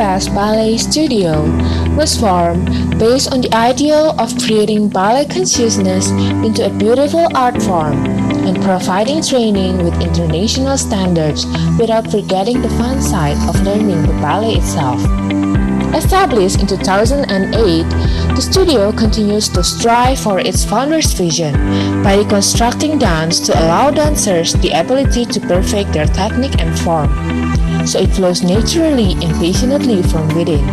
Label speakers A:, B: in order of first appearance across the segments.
A: ArabeSquad Ballet Studio was formed based on the ideal of creating ballet consciousness into a beautiful art form and providing training with international standards without forgetting the fun side of learning the ballet itself. Established in 2008, the studio continues to strive for its founder's vision by reconstructing dance to allow dancers the ability to perfect their technique and form, so it flows naturally and passionately from within.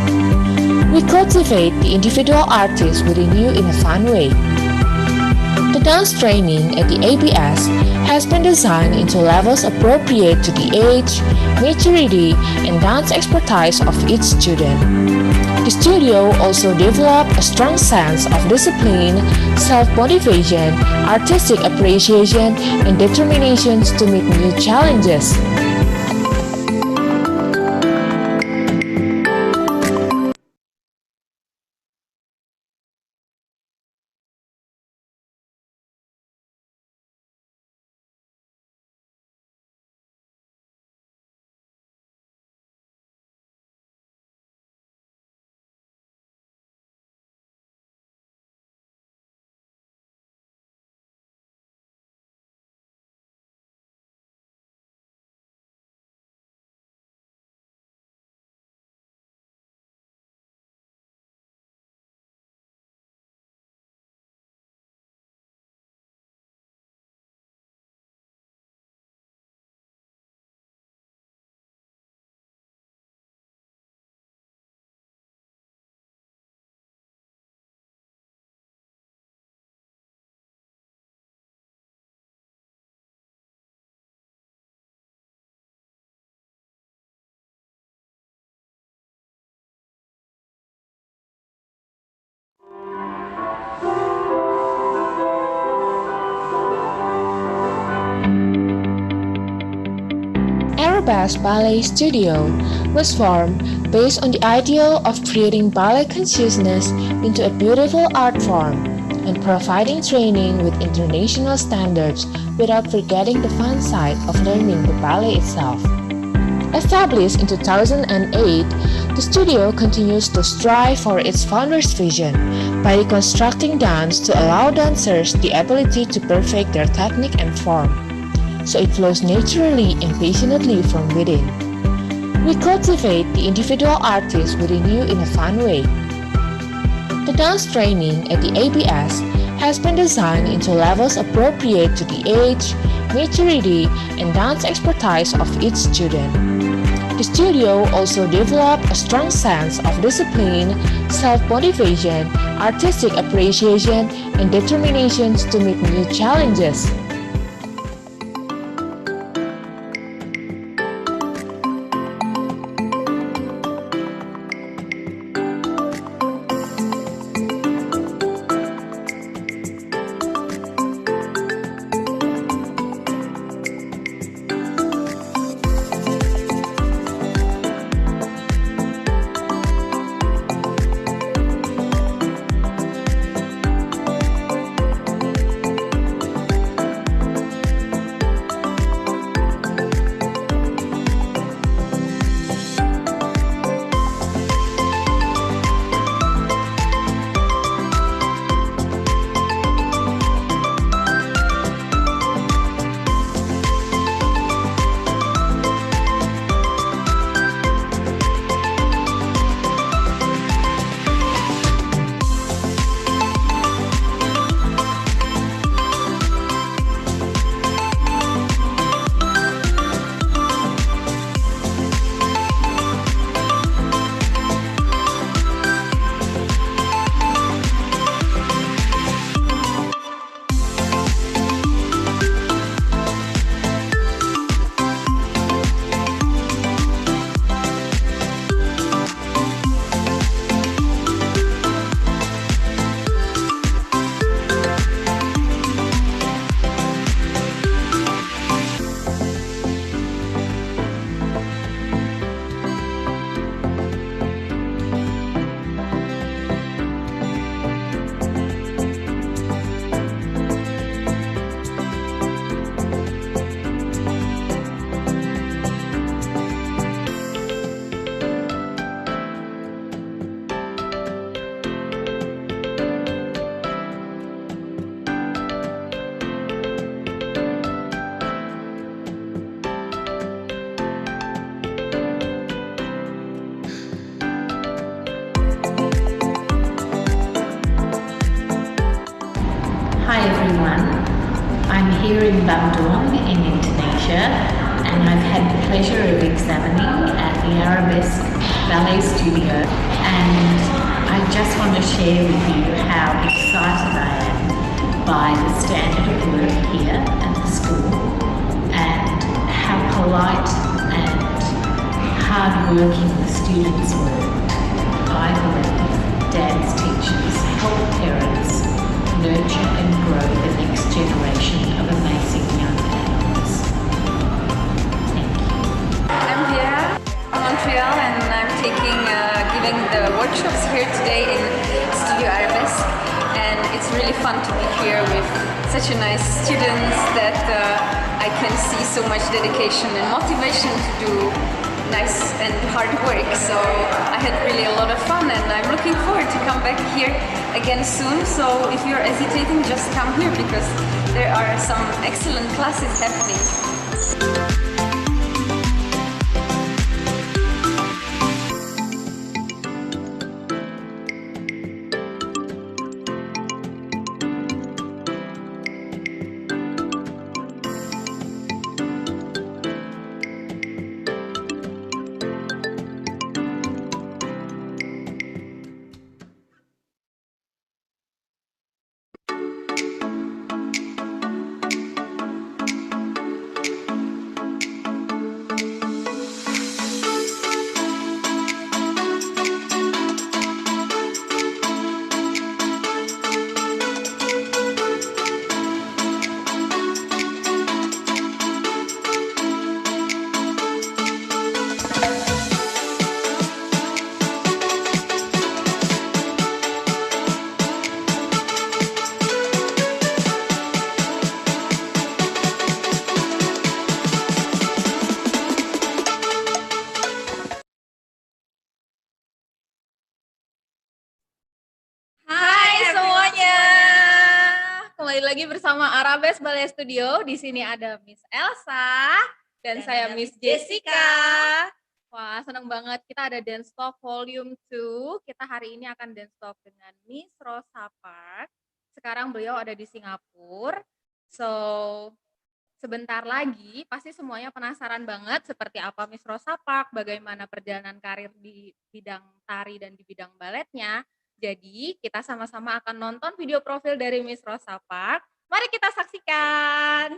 A: We cultivate the individual artist within you in a fun way. The dance training at the ABS has been designed into levels appropriate to the age, maturity, and dance expertise of each student. The studio also developed a strong sense of discipline, self-motivation, artistic appreciation, and determination to meet new challenges. ArabeSquad Ballet Studio was formed based on the ideal of creating ballet consciousness into a beautiful art form and providing training with international standards without forgetting the fun side of learning the ballet itself. Established in 2008, the studio continues to strive for its founder's vision by reconstructing dance to allow dancers the ability to perfect their technique and form, so it flows naturally and passionately from within. We cultivate the individual artist within you in a fun way. The dance training at the ABS has been designed into levels appropriate to the age, maturity, and dance expertise of each student. The studio also developed a strong sense of discipline, self-motivation, artistic appreciation, and determination to meet new challenges.
B: here in Bandung in Indonesia, and I've had the pleasure of examining at the Arabesque Ballet Studio, and I just want to share with you how excited I am by the standard of work here at the school and how polite and hard-working the students were. I believe dance teachers help parents nurture and grow the next generation of amazing young adults. Thank you.
C: I'm here in Montreal and I'm giving the workshops here today in Studio Arabesque, and it's really fun to be here with such a nice students that I can see so much dedication and motivation to do nice and hard work. So I had really a lot of fun and I'm looking forward to come back here again soon. So if you're hesitating, just come here because there are some excellent classes happening.
D: Kembali lagi bersama ArabeSquad Ballet Studio. Di sini ada Miss Elsa dan saya Miss Jessica. Wah, senang banget kita ada Dance Talk Volume 2. Kita hari ini akan dance talk dengan Miss Rosa Park. Sekarang beliau ada di Singapura. So, sebentar lagi pasti semuanya penasaran banget seperti apa Miss Rosa Park, bagaimana perjalanan karir di bidang tari dan di bidang baletnya. Jadi kita sama-sama akan nonton video profil dari Miss Rosa Park. Mari kita saksikan.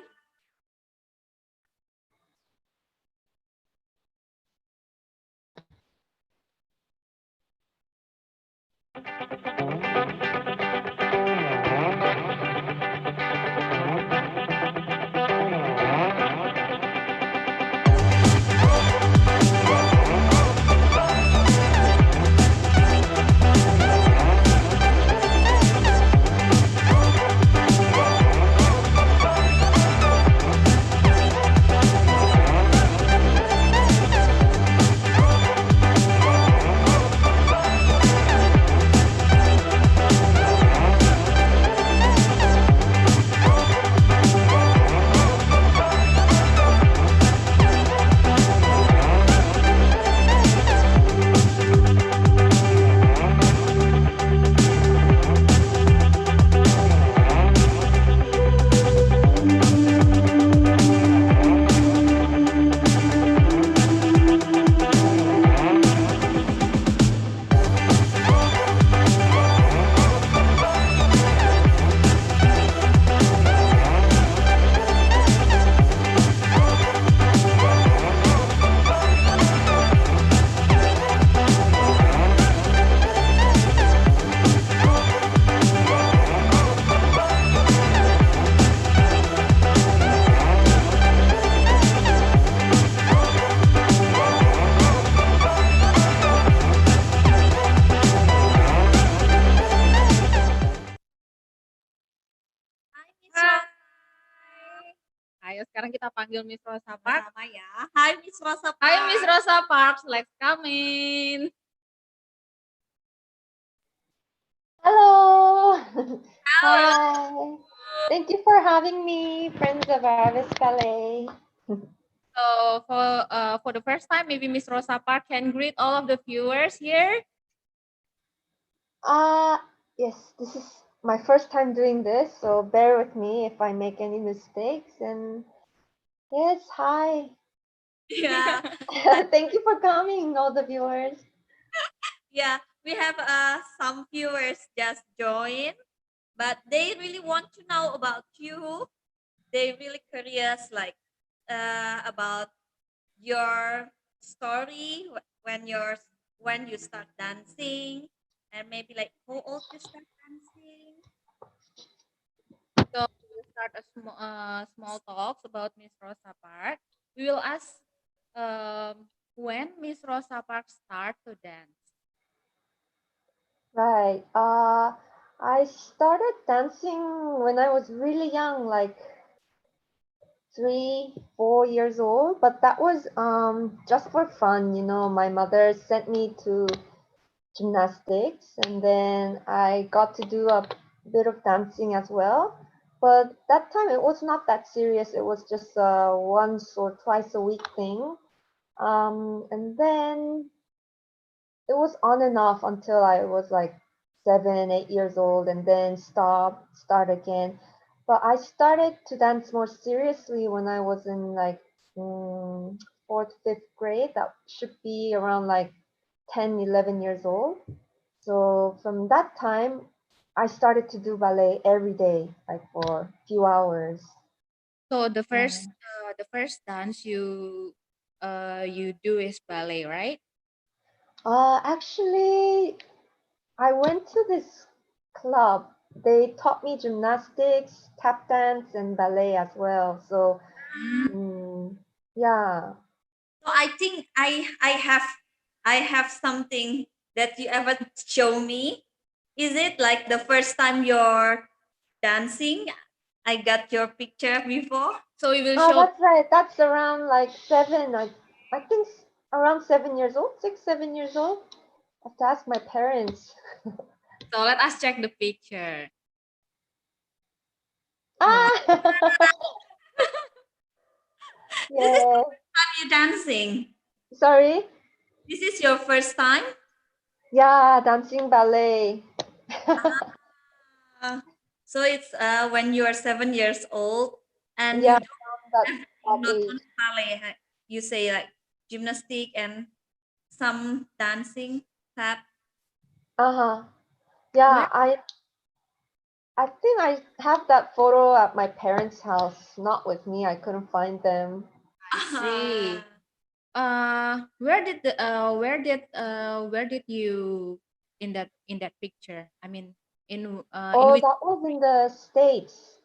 D: Ayo sekarang kita panggil Miss Rosa Park.
C: Ya. Hai Miss Rosa Park.
D: Hai Miss Rosa Park, let's come in.
E: Hello. Hi. Thank you for having me, friends of ArabeSquad Ballet.
D: So for the first time, maybe Miss Rosa Park can greet all of the viewers here.
E: Yes, this is my first time doing this, so bear with me if I make any mistakes. And yes, hi.
F: Yeah,
E: Thank you for coming, all the viewers.
F: yeah. We have some viewers just join, but they really want to know about you. They really curious, like about your story when you start dancing, and maybe like how old you start dancing.
D: So we'll start a small talks about Miss Rosa Park. We will ask when Miss Rosa Park start to dance.
E: Right. I started dancing when I was really young, like 3, 4 years old. But that was just for fun, you know. My mother sent me to gymnastics, and then I got to do a bit of dancing as well. But that time it was not that serious. It was just a once or twice a week thing. And then it was on and off until I was like 7, 8 years old, and then start again. But I started to dance more seriously when I was in like fourth, fifth grade. That should be around like 10, 11 years old. So from that time, I started to do ballet every day, like for a few hours.
D: So
E: Yeah.
D: the first dance you do is ballet, right?
E: Actually, I went to this club. They taught me gymnastics, tap dance, and ballet as well. So, mm, yeah.
F: So I think I have something that you ever show me. Is it like the first time you're dancing? I got your picture before.
D: So we will
E: Oh,
D: show.
E: that's right. That's around like 7. I think around 7 years old, 6, 7 years old. I have to ask my parents.
D: So let us check the picture. Wow.
E: Ah,
F: This is the
E: yeah.
F: first time you're dancing.
E: Sorry.
F: This is your first time.
E: Yeah, dancing ballet.
F: Uh, so it's when you are 7 years old and
E: Yeah,
F: you do
E: around that
F: everything, not
E: age.
F: only ballet. You say like gymnastic and some dancing, tap.
E: Uh-huh. Yeah,
D: Where?
E: I think I have that photo at my parents' house, not with me. I couldn't find them.
D: I see. Where did you in that picture? I mean, in
E: Oh,
D: which?
E: that was in the States.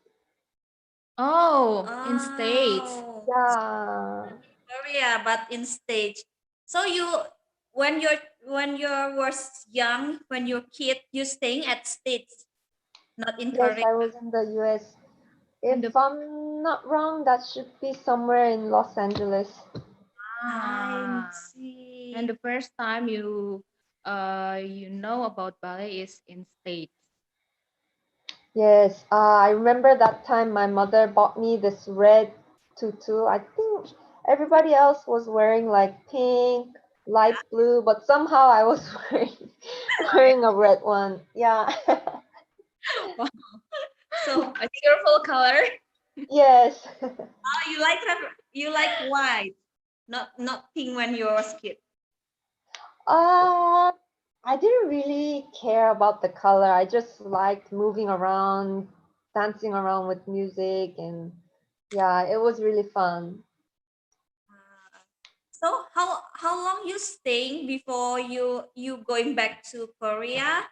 D: Oh, in States.
F: Oh,
E: Yeah.
F: Korea, but in stage. So you, when you was young, when you're kid, you staying at States, not in
E: Yes,
F: Korea.
E: I was in the US.
D: And
E: If
D: the
E: I'm not wrong, that should be somewhere in Los Angeles.
F: I
D: ah, and
F: see.
D: the first time you know about ballet is in States.
E: Yes, I remember that time my mother bought me this red tutu. I think everybody else was wearing like pink, light blue, but somehow I was wearing a red one. Yeah.
D: Wow,
F: So
D: a cheerful color.
E: Yes.
F: you like white, not pink when you was kid.
E: Uh, I didn't really care about the color. I just liked moving around, dancing around with music, and yeah, it was really fun.
F: So how long you staying before you going back to Korea?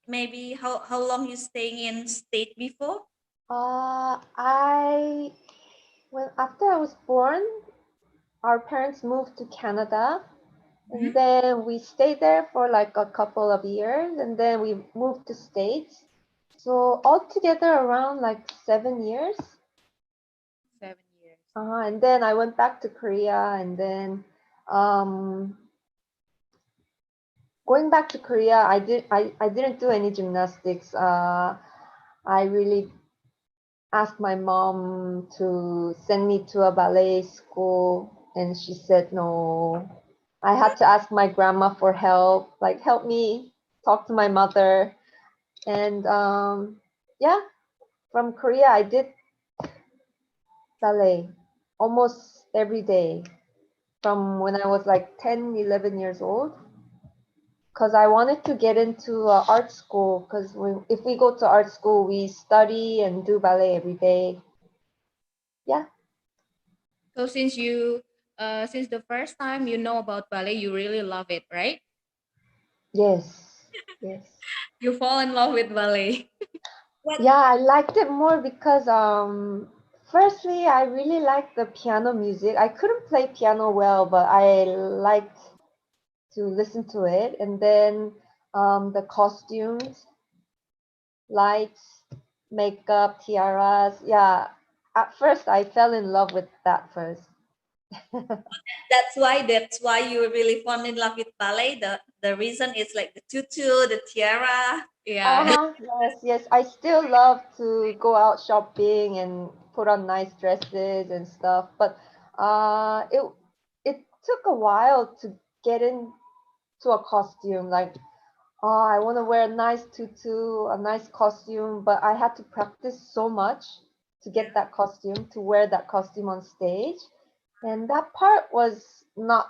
F: Maybe how long you staying in state before?
E: I when after I was born, our parents moved to Canada, and
F: Mhm.
E: then we stayed there for like a couple of years, and then we moved to States. So altogether around like 7 years.
D: 7 years.
E: And then I went back to Korea, and then um, going back to Korea, I didn't do any gymnastics. I really asked my mom to send me to a ballet school, and she said no. I had to ask my grandma for help, like help me talk to my mother. And yeah, from Korea, I did ballet almost every day from when I was like 10, 11 years old. Because I wanted to get into art school. Because if we go to art school, we study and do ballet every day. Yeah.
D: So since the first time you know about ballet, you really love it, right?
E: Yes. Yes.
D: You fall in love with ballet.
F: What?
E: Yeah, I liked it more because firstly I really liked the piano music. I couldn't play piano well, but I liked to listen to it. And then the costumes, lights, makeup, tiaras. Yeah. At first I fell in love with that first.
F: That's why you really fall in love with ballet. The reason is like the tutu, the tiara.
D: Yeah.
E: Uh-huh. Yes, yes. I still love to go out shopping and put on nice dresses and stuff, but it took a while to get into a costume. Like, oh, I want to wear a nice tutu, a nice costume, but I had to practice so much to get that costume, to wear that costume on stage. And that part was not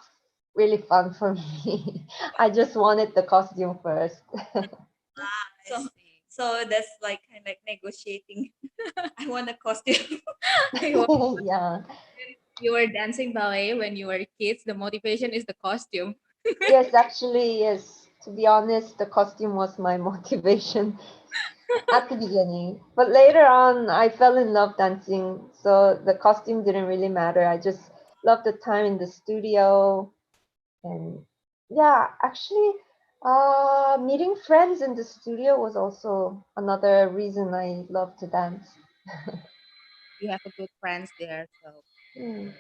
E: really fun for me. I just wanted the costume first.
F: So so that's like kind of like negotiating. I want a costume.
E: Yeah.
D: You were dancing ballet when you were kids. The motivation is the costume.
E: Yes, actually, yes. To be honest, the costume was my motivation at the beginning. But later on, I fell in love dancing, so the costume didn't really matter. I just loved the time in the studio. And yeah, actually, meeting friends in the studio was also another reason I love to dance.
D: You have a good friends there, so
E: Hmm.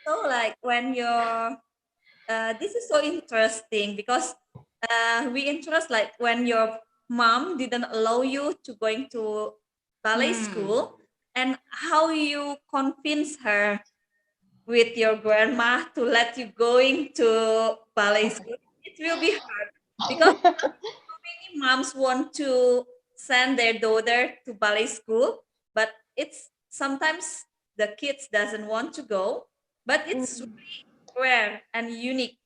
F: So like when you're this is so interesting because we interest like when your mom didn't allow you to going to ballet school and how you convince her with your grandma to let you going to ballet school. It will be hard because many moms want to send their daughter to ballet school, but it's sometimes the kids doesn't want to go. But it's
E: Mm.
F: rare and unique.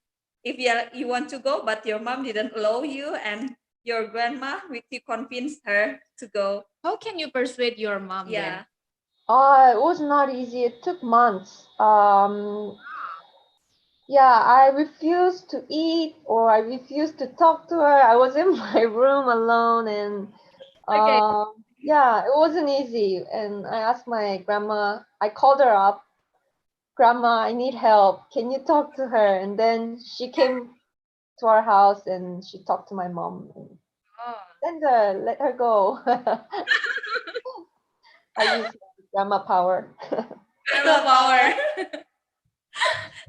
F: If you want to go, but your mom didn't allow you, and your grandma with you convinced her to go.
D: how can you persuade your mom
F: Yeah.
D: then?
E: It was not easy. It took months. Yeah, I refused to eat or I refused to talk to her. I was in my room alone and
D: Okay.
E: yeah, it wasn't easy. And I asked my grandma, I called her up, Grandma, I need help. Can you talk to her? And then she came to our house and she talked to my mom. And
D: Oh,
E: send her, let her go. I use grandma power.
F: Grandma power.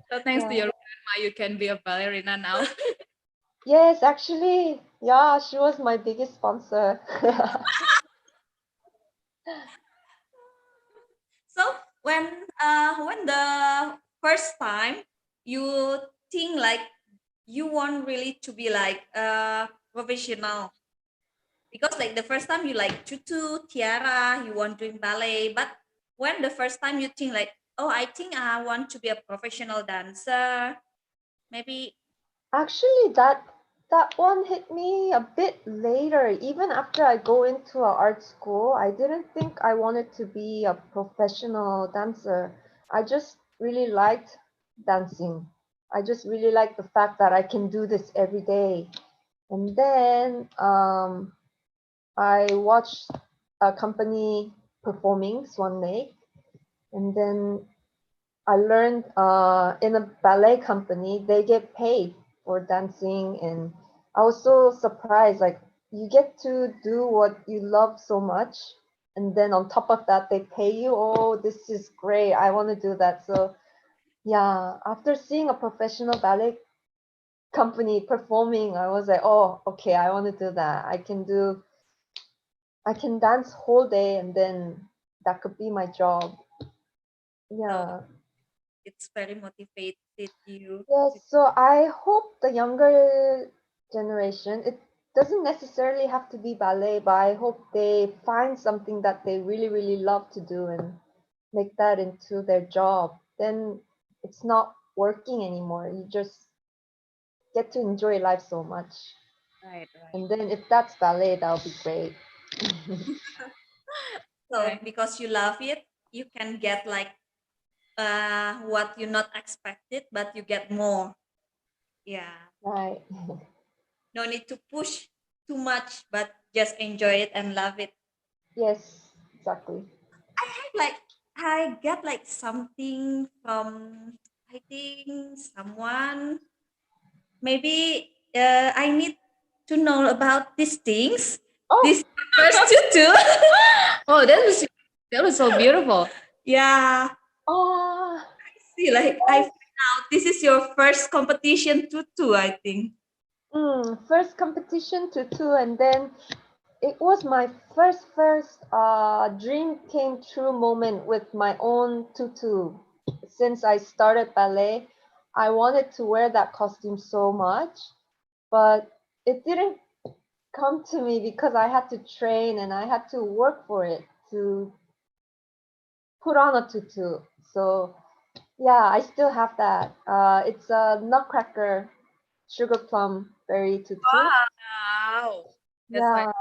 D: so thanks to
E: Yeah.
D: your grandma, you can be a ballerina now.
E: Yes, actually, yeah, she was my biggest sponsor.
F: So when the first time you think like you want really to be like professional because like the first time you like tutu tiara you want doing ballet but when the first time you think like oh I think I want to be a professional dancer maybe
E: Actually, that one hit me a bit later. Even after I go into a art school, I didn't think I wanted to be a professional dancer. I just really liked dancing. I just really liked the fact that I can do this every day. And then I watched a company performing one day, and then I learned in a ballet company they get paid for dancing, and I was so surprised. Like you get to do what you love so much, and then on top of that they pay you. Oh, this is great! I want to do that. So yeah, after seeing a professional ballet company performing, I was like, oh, okay, I want to do that. I can dance whole day, and then that could be my job.
F: so
E: Yeah.
F: it's very motivated you
E: Yes, so I hope the younger generation, doesn't necessarily have to be ballet, but I hope they find something that they really, really love to do and make that into their job. Then it's not working anymore. You just get to enjoy life so much.
D: Right.
E: And then if that's ballet, that'll be great.
F: So
D: Right.
F: because you love it, you can get like what you not expected, but you get more. Yeah.
E: Right.
F: No need to push too much, but just enjoy it and love it.
E: Yes, exactly.
F: I have like I get like something from I think someone maybe I need to know about these things.
E: Oh,
F: This first tutu.
D: Oh, that was so beautiful.
F: Yeah.
E: oh,
F: See, like I find out this is your first competition tutu, I think.
E: first competition tutu, and then it was my first dream came true moment with my own tutu. Since I started ballet, I wanted to wear that costume so much, but it didn't come to me because I had to train and I had to work for it to put on a tutu. So yeah, I still have that. It's a nutcracker sugar plum berry tutu.
D: Wow. That's
E: Yeah,
D: like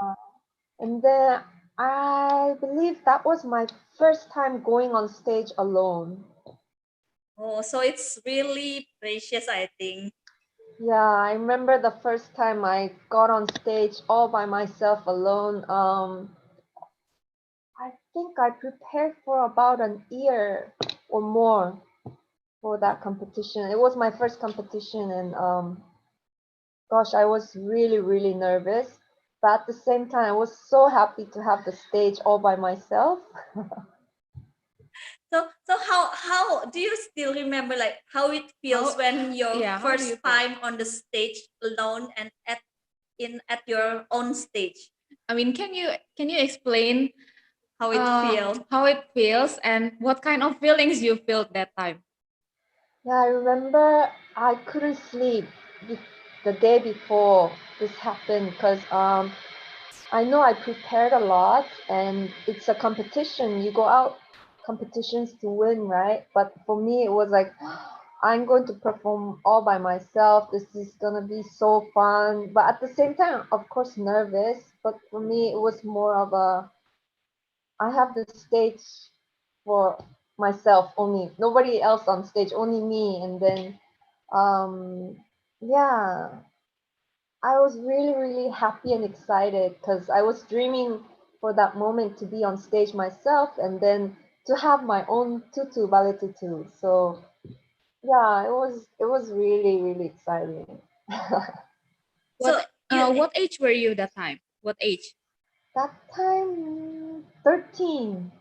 E: and then I believe that was my first time going on stage alone.
F: Oh, so it's really precious, I think.
E: Yeah, I remember the first time I got on stage all by myself alone. I think I prepared for about an year or more for that competition. It was my first competition, and gosh, I was really, really nervous. But at the same time, I was so happy to have the stage all by myself.
F: So how do you still remember like how it feels
D: how
F: when your
D: yeah, how do you
F: first
D: feel?
F: time on the stage alone and at your own stage?
D: I mean, can you explain
F: How it feels?
D: how it feels and what kind of feelings you felt that time?
E: Yeah, I remember I couldn't sleep be- the day before this happened because I know I prepared a lot and it's a competition. You go out competitions to win, right? But for me, it was like I'm going to perform all by myself. This is gonna be so fun. But at the same time, of course, nervous. But for me, it was more of a I have the stage for myself only, nobody else on stage, only me. And then, yeah, I was really, really happy and excited because I was dreaming for that moment to be on stage myself and then to have my own tutu, ballet tutu. So yeah, it was really, really exciting.
F: So you
D: What age were you that time? What age?
E: That time, 13.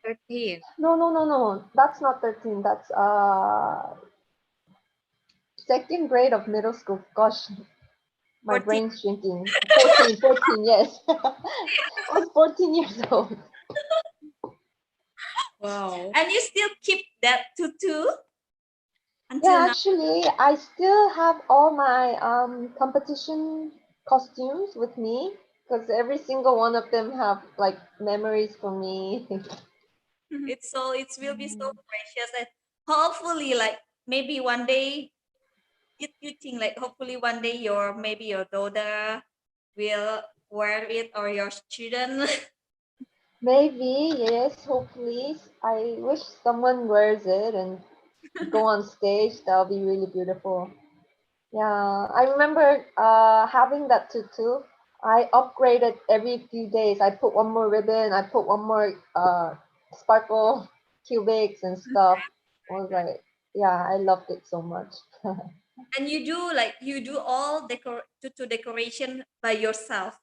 D: 13.
E: No, no, no, no. That's not 13. That's second grade of middle school. Gosh, my
F: 14.
E: brain's shrinking. 14, 14, yes. I was 14 years old.
D: Wow.
F: And you still keep that tutu until
E: Yeah,
F: now.
E: actually, I still have all my competition costumes with me because every single one of them have like memories for me.
F: It's so it will be so precious and hopefully like maybe one day you think like hopefully one day your maybe your daughter will wear it or your student.
E: Maybe, yes, hopefully. I wish someone wears it and go on stage. That'll be really beautiful. Yeah, I remember having that tutu. I upgraded every few days. I put one more ribbon. I put one more sparkle cubics and stuff. I was like, yeah, I loved it so much.
F: And you do all to decoration by yourself.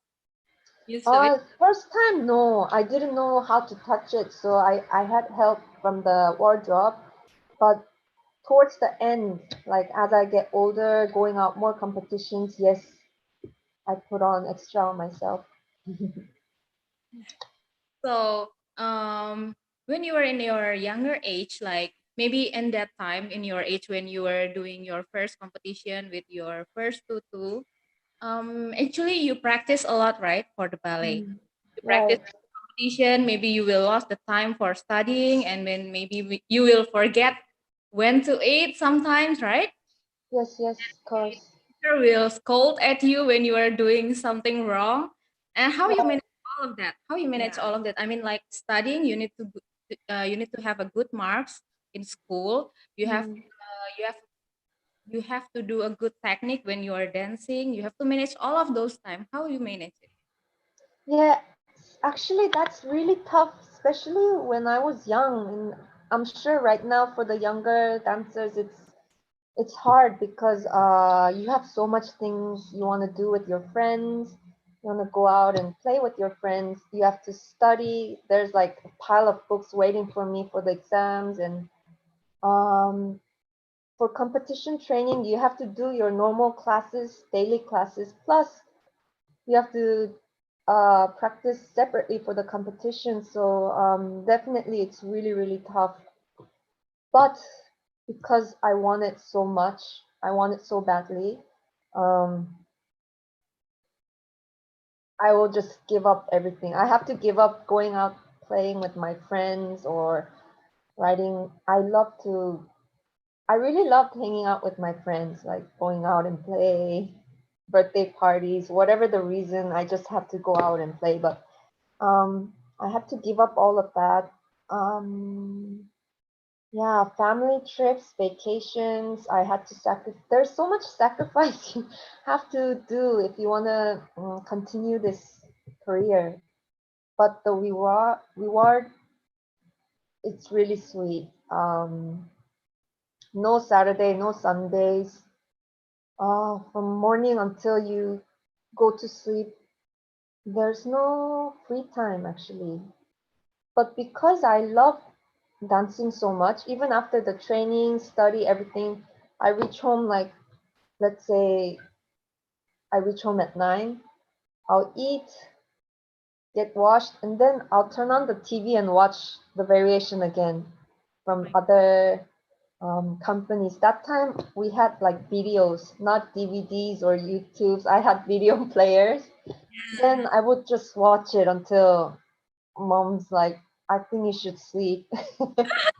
D: You sew it.
E: First time, no, I didn't know how to touch it, so I had help from the wardrobe. But towards the end, like as I get older, going out more competitions, yes, I put on extra on myself.
D: So, when you were in your younger age, like maybe in that time in your age when you were doing your first competition with your first tutu, Actually, you practice a lot, right, for the ballet?
E: Mm,
D: You practice
E: right.
D: competition. Maybe you will lose the time for studying, and then maybe you will forget when to eat sometimes, right?
E: Yes, yes, of course.
D: Teacher will scold at you when you are doing something wrong. And how you
E: Right.
D: manage all of that? How you manage all of that? I mean, like studying, you need to have a good marks in school.
E: Mm.
D: You have to do a good technique when you are dancing. You have to manage all of those time. How you manage it?
E: Yeah, actually, that's really tough, especially when I was young. And I'm sure right now for the younger dancers, it's hard because you have so much things you want to do with your friends. You want to go out and play with your friends. You have to study. There's like a pile of books waiting for me for the exams, and um, for competition training, you have to do your normal classes, daily classes, plus you have to practice separately for the competition. So definitely, it's really, really tough. But because I want it so much, I want it so badly, um, I will just give up everything. I have to give up going out playing with my friends or writing. I really loved hanging out with my friends, like going out and play, birthday parties, whatever the reason, I just have to go out and play. But I have to give up all of that. Yeah, family trips, vacations. I had to sacrifice. There's so much sacrifice you have to do if you want to continue this career. But the reward, it's really sweet. No Saturday, no Sundays. From morning until you go to sleep, there's no free time actually. But because I love dancing so much, even after the training, study, everything, I reach home like, let's say, I reach home at 9, I'll eat, get washed, and then I'll turn on the TV and watch the variation again from other companies. That time we had like videos, not DVDs or YouTubes. I had video players. Then I would just watch it until mom's like, I think you should sleep.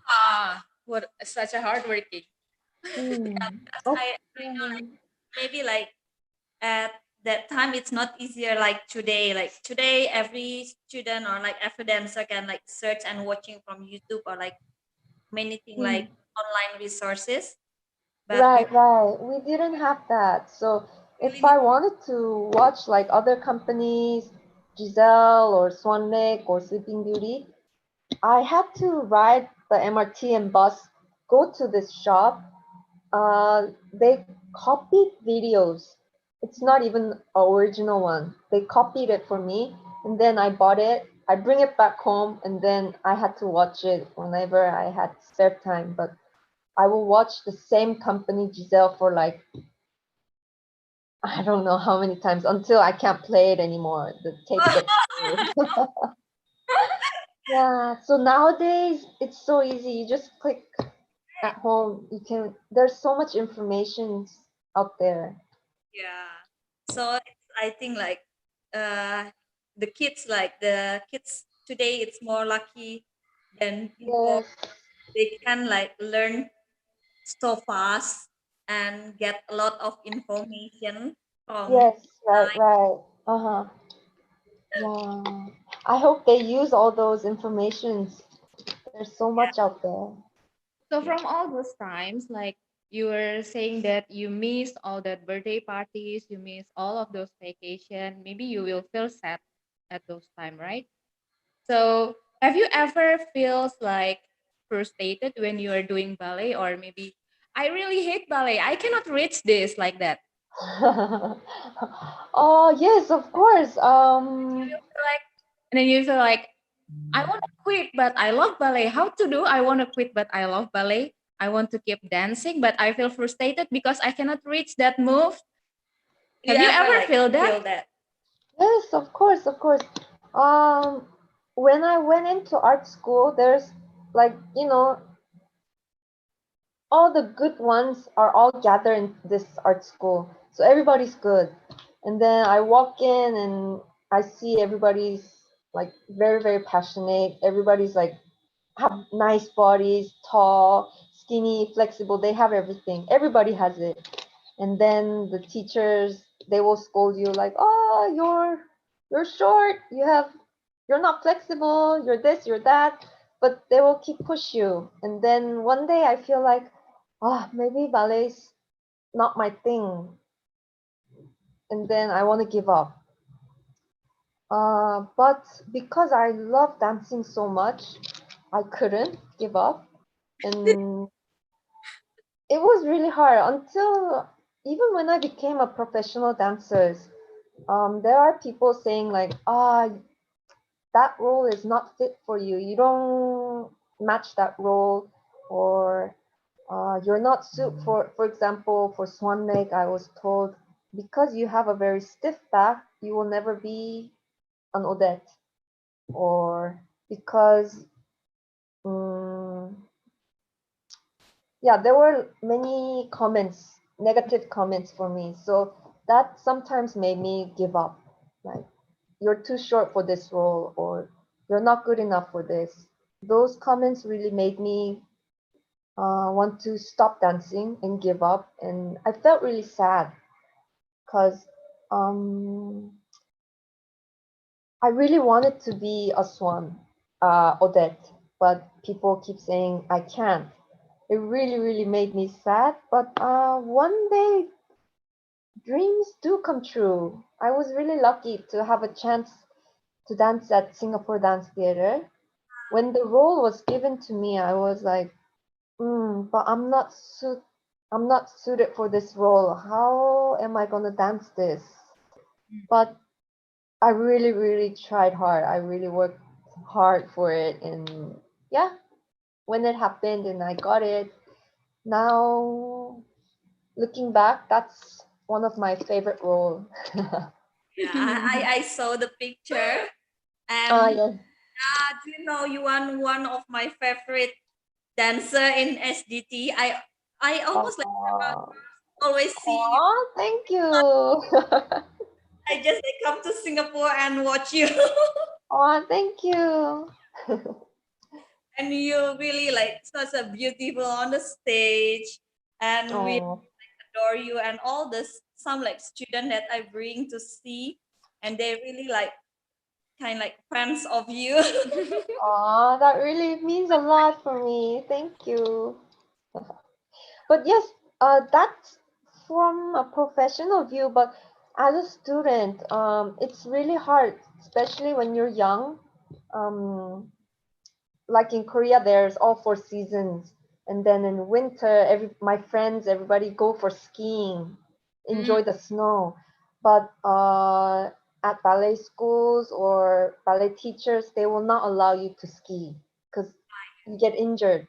D: Ah, what such a hardworking.
E: Mm. Oh,
F: I know
E: yeah.
F: like maybe like at that time it's not easier like today. Like today every student or like every dancer can like search and watching from YouTube or like many thing
E: Mm.
F: like online resources. But
E: Right, right. We didn't have that. So
F: really
E: if
F: need
E: I wanted to watch like other companies, Giselle or Swan Lake or Sleeping Beauty, I had to ride the MRT and bus, go to this shop. They copied videos. It's not even original one. They copied it for me, and then I bought it. I bring it back home, and then I had to watch it whenever I had spare time. But I will watch the same company Giselle for like I don't know how many times until I can't play it anymore. The tape gets old. Yeah, so nowadays it's so easy. You just click at home. You can there's so much information out there.
F: yeah. So I think like uh the kids today it's more lucky than before.
E: Yes,
F: They can like learn so fast and get a lot of information from
E: yes, right, right. Uh-huh. Yeah. I hope they use all those informations. There's so much out there.
D: So
F: yeah.
D: from all those times, like you were saying that you missed all that birthday parties, you missed all of those vacation. Maybe you will feel sad at those time, right? So have you ever feels like frustrated when you are doing ballet, or maybe I really hate ballet. I cannot reach this like that.
E: Oh, yes, of course.
D: Like, and then you feel like I want to quit, but I love ballet. How to do? I want to quit, but I love ballet. I want to keep dancing, but I feel frustrated because I cannot reach that move.
F: You
D: Have you
F: ever
D: ever
F: like
D: feel that?
F: feel that?
E: Yes, of course, of course. Um, when I went into art school, there's like, all the good ones are all gathered in this art school. So everybody's good. And then I walk in and I see everybody's like very, very passionate. Everybody's like have nice bodies, tall, skinny, flexible. They have everything. Everybody has it. And then the teachers, they will scold you like, oh, you're short. You're not flexible. You're this, you're that. But they will keep push you. And then one day I feel like, oh, maybe ballet's not my thing. And then I want to give up. But because I love dancing so much, I couldn't give up. And it was really hard until even when I became a professional dancer. There are people saying like, that role is not fit for you. You don't match that role, or you're not suit for example, for swan lake, I was told because you have a very stiff back, you will never be an Odette, or because yeah, there were many comments, negative comments for me. So that sometimes made me give up. Like, you're too short for this role, or you're not good enough for this. Those comments really made me want to stop dancing and give up. And I felt really sad because I really wanted to be a swan, Odette, but people keep saying I can't. It really, really made me sad. But one day, dreams do come true. I was really lucky to have a chance to dance at Singapore Dance Theatre. When the role was given to me, I was like, but I'm not suited for this role. How am I gonna dance this? But I really, really tried hard. I really worked hard for it, and yeah, when it happened and I got it, now looking back, that's one of my favorite roles.
F: Yeah, I saw the picture, and
E: Yes.
F: do you know you are one of my favorite dancer in SDT. I almost like
E: Aw.
F: always see you.
E: Aw, thank you.
F: I just like, come to Singapore and watch you.
E: Aw, thank you.
F: And you really like such a beautiful on the stage, and we
E: Oh,
F: adore you, and all this some like student that I bring to see, and they really like kind of like fans of you.
E: aw, that really means a lot for me. Thank you. But yes, that's from a professional view, but as a student, it's really hard, especially when you're young. Like in Korea, there's all 4 seasons, and then in winter, my friends, everybody go for skiing, enjoy the snow. But at ballet schools or ballet teachers, they will not allow you to ski because you get injured,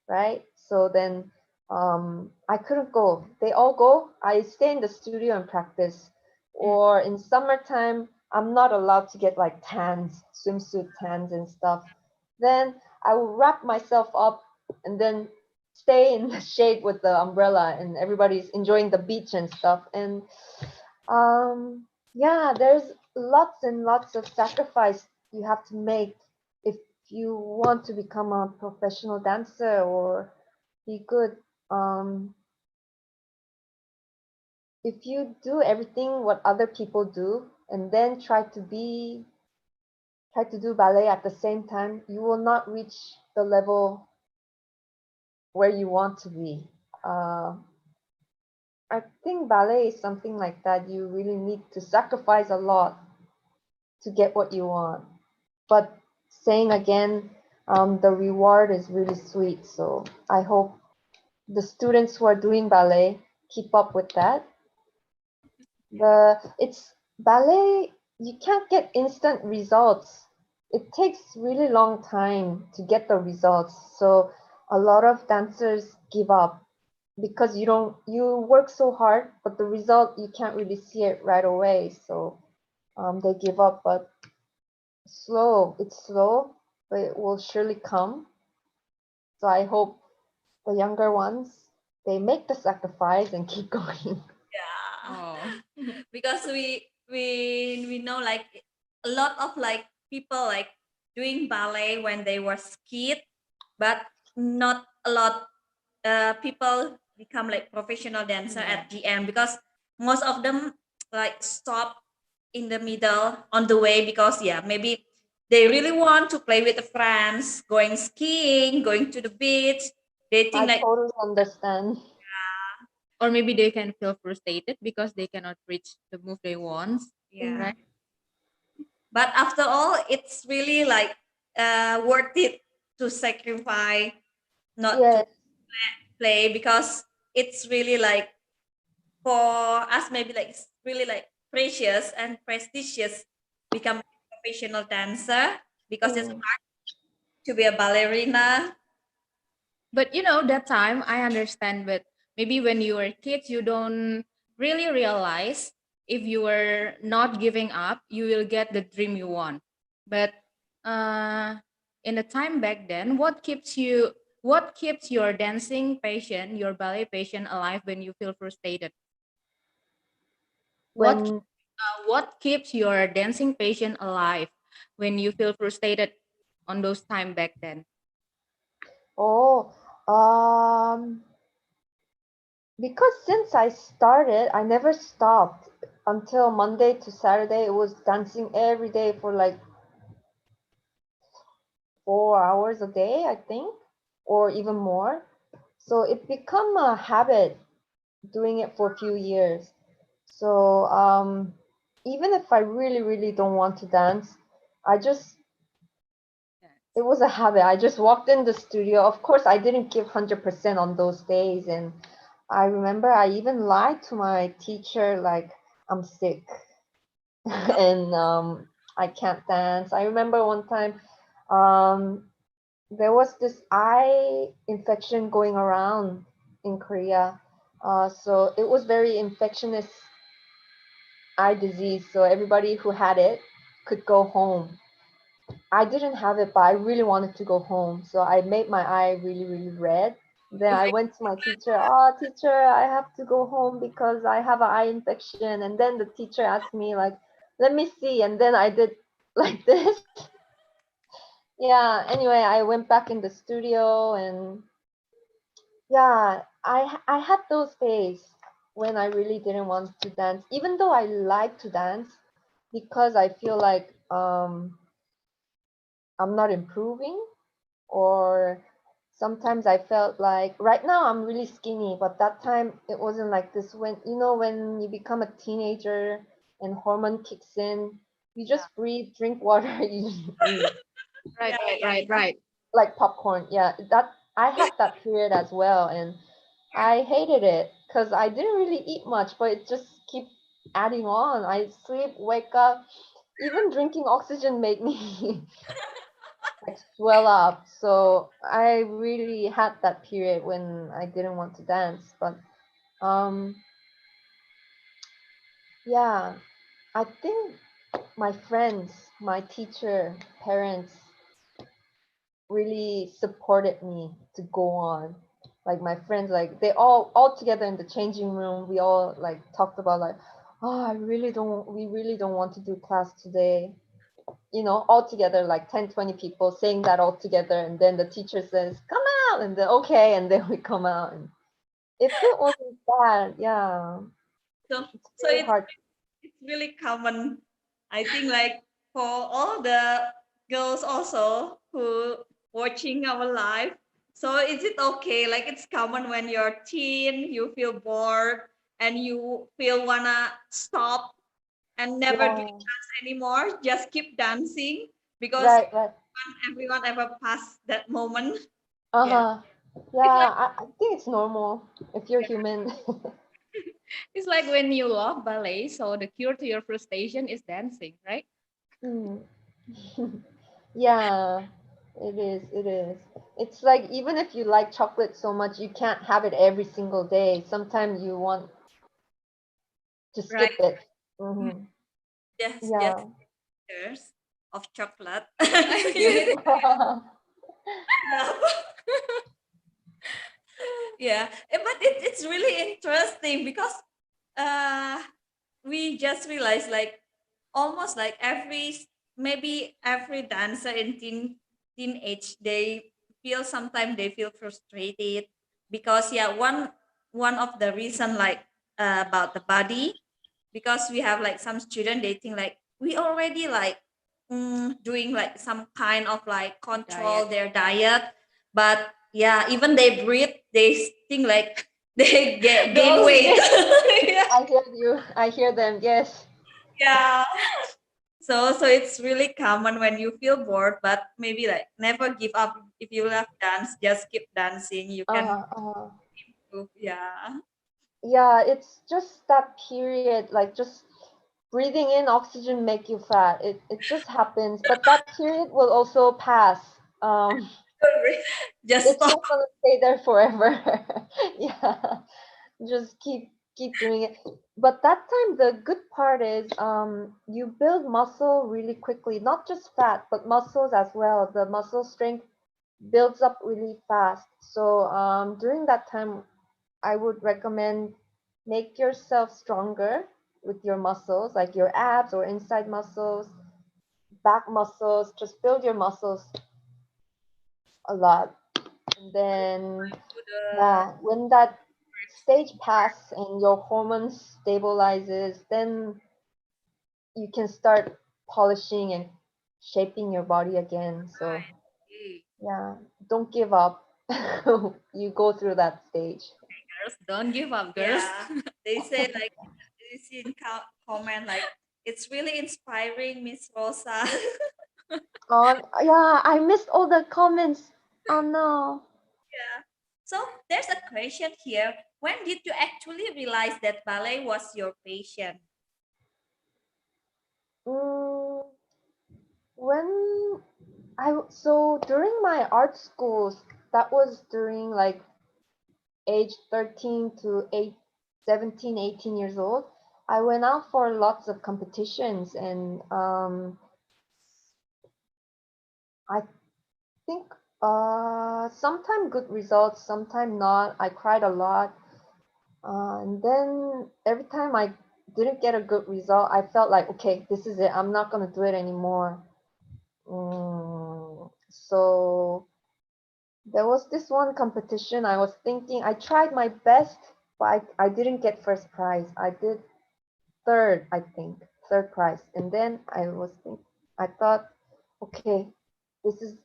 E: right? So then I couldn't go. They all go. I stay in the studio and practice. Or in summertime, I'm not allowed to get like tans, swimsuit tans and stuff. Then I will wrap myself up and then stay in the shade with the umbrella, and everybody's enjoying the beach and stuff. And yeah, there's lots and lots of sacrifice you have to make if you want to become a professional dancer or be good. If you do everything what other people do and then try to do ballet at the same time, you will not reach the level where you want to be. Uh, I think ballet is something like that. You really need to sacrifice a lot to get what you want. But saying again, the reward is really sweet. So I hope the students who are doing ballet keep up with that. It's ballet. You can't get instant results. It takes really long time to get the results. So a lot of dancers give up because you work so hard, but the result you can't really see it right away. So they give up. But it's slow, but it will surely come. So I hope the younger ones they make the sacrifice and keep going.
F: Yeah.
D: Oh.
F: because we know like a lot of like people like doing ballet when they were kid, but not a lot people become like professional dancer at the end, because most of them like stop in the middle on the way, because yeah, maybe they really want to play with the friends, going skiing, going to the beach. They
E: I
F: think like,
E: totally understand.
D: Or maybe they can feel frustrated because they cannot reach the move they want.
F: yeah.
D: Right.
F: But after all, it's really like worth it to sacrifice not to
E: Yes.
F: play, because it's really like for us maybe like it's really like precious and prestigious become a professional dancer, because it's
E: Mm.
F: hard to be a ballerina.
D: But that time I understand, but maybe when you were kids, you don't really realize if you were not giving up, you will get the dream you want. But uh, in the time back then, what keeps your dancing passion, your ballet passion alive when you feel frustrated? What
E: When
D: what keeps your dancing passion alive when you feel frustrated on those time back then?
E: oh because since I started, I never stopped until Monday to Saturday. It was dancing every day for like 4 hours a day, I think, or even more. So it become a habit doing it for a few years. So even if I really, really don't want to dance, I just it was a habit. I just walked in the studio. Of course, I didn't give 100% on those days, and I remember I even lied to my teacher like I'm sick and I can't dance. I remember one time um, there was this eye infection going around in Korea. So it was very infectious eye disease. So everybody who had it could go home. I didn't have it, but I really wanted to go home. So I made my eye really, really red. Then I went to my teacher, oh, teacher, I have to go home because I have an eye infection. And then the teacher asked me, like, let me see. And then I did like this. Yeah, anyway, I went back in the studio and yeah, I had those days when I really didn't want to dance, even though I like to dance because I feel like I'm not improving, or sometimes I felt like right now I'm really skinny, but that time it wasn't like this. When when you become a teenager and hormone kicks in, you just breathe, drink water, you
D: Right,
F: Yeah,
D: right, right, right.
E: like popcorn. Yeah, that I had that period as well, and I hated it because I didn't really eat much, but it just keep adding on. I sleep, wake up, even drinking oxygen made me like swell up. So I really had that period when I didn't want to dance. But um, yeah, I think my friends, my teacher, parents really supported me to go on. Like my friends, like they all together in the changing room, we all like talked about like, oh, we really don't want to do class today. All together like 10, 20 people saying that all together, and then the teacher says, come out, and then okay, and then we come out. And if it wasn't that, yeah,
F: so
E: it's
F: so
E: very hard.
F: it's really common, I think, like for all the girls also who watching our live. So is it okay, like it's common when you're teen, you feel bored and you feel wanna stop and never do
E: Yeah,
F: class anymore, just keep dancing, because
E: right, right.
F: everyone ever pass that moment. Yeah.
E: Uh-huh. Yeah,
D: It's like
E: I think it's normal if you're human.
D: it's like when you love ballet, so the cure to your frustration is dancing, right?
E: Mm. Yeah, it is. It is. It's like even if you like chocolate so much, you can't have it every single day. Sometimes you want to
F: Right.
E: skip it.
F: Mm,
E: Hmm.
F: just
E: Yeah.
F: years of chocolate. Yeah. Yeah. But it's really interesting because uh we just realized like almost like maybe every dancer in teenage they feel sometimes they feel frustrated because yeah one of the reason like about the body because we have like some student they think like we already like doing like some kind of like control their diet but yeah even they breathe they think like they gain weight. Yeah.
E: I hear you. I hear them. Yes.
F: Yeah. So it's really common when you feel bored, but maybe like never give up. If you love dance, just keep dancing. You can
E: Uh, uh,
F: improve. Yeah.
E: yeah, it's just that period, like just breathing in oxygen make you fat. It just happens, but that period will also pass. Um,
F: Just
E: it's
F: stop.
E: not gonna stay there forever. Yeah, just keep doing it. But that time, the good part is you build muscle really quickly, not just fat, but muscles as well. The muscle strength builds up really fast. So during that time, I would recommend make yourself stronger with your muscles, like your abs or inside muscles, back muscles. Just build your muscles a lot. And then, yeah, when that stage pass and your hormones stabilizes, then you can start polishing and shaping your body again. So, yeah, don't give up. You go through that stage.
D: Girls, don't give up, girls.
F: Yeah. They say like they see in comment like it's really inspiring, Miss Rosa.
E: Oh, yeah, I missed all the comments. Oh no.
F: Yeah. So there's a question here. When did you actually realize that ballet was your passion?
E: Mm, when so during my art schools, that was during like age 13 to 17, 18 years old. I went out for lots of competitions and I think sometime good results, sometime not. I cried a lot. And then every time I didn't get a good result, I felt like, okay, this is it. I'm not going to do it anymore. So there was this one competition. I was thinking, I tried my best, but I didn't get first prize. I did third, I think, third prize. And then I thought, okay, this is,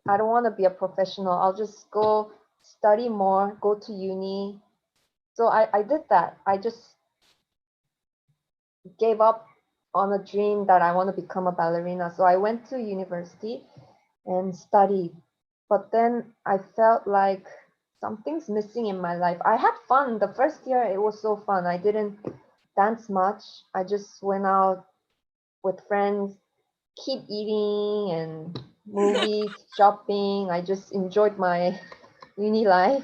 E: I don't want to be a professional. I'll just go study more, go to uni. So I did that. I just gave up on a dream that I want to become a ballerina. So I went to university and studied. But then I felt like something's missing in my life. I had fun. The first year, it was so fun. I didn't dance much. I just went out with friends, keep eating and movies, shopping. I just enjoyed my uni life.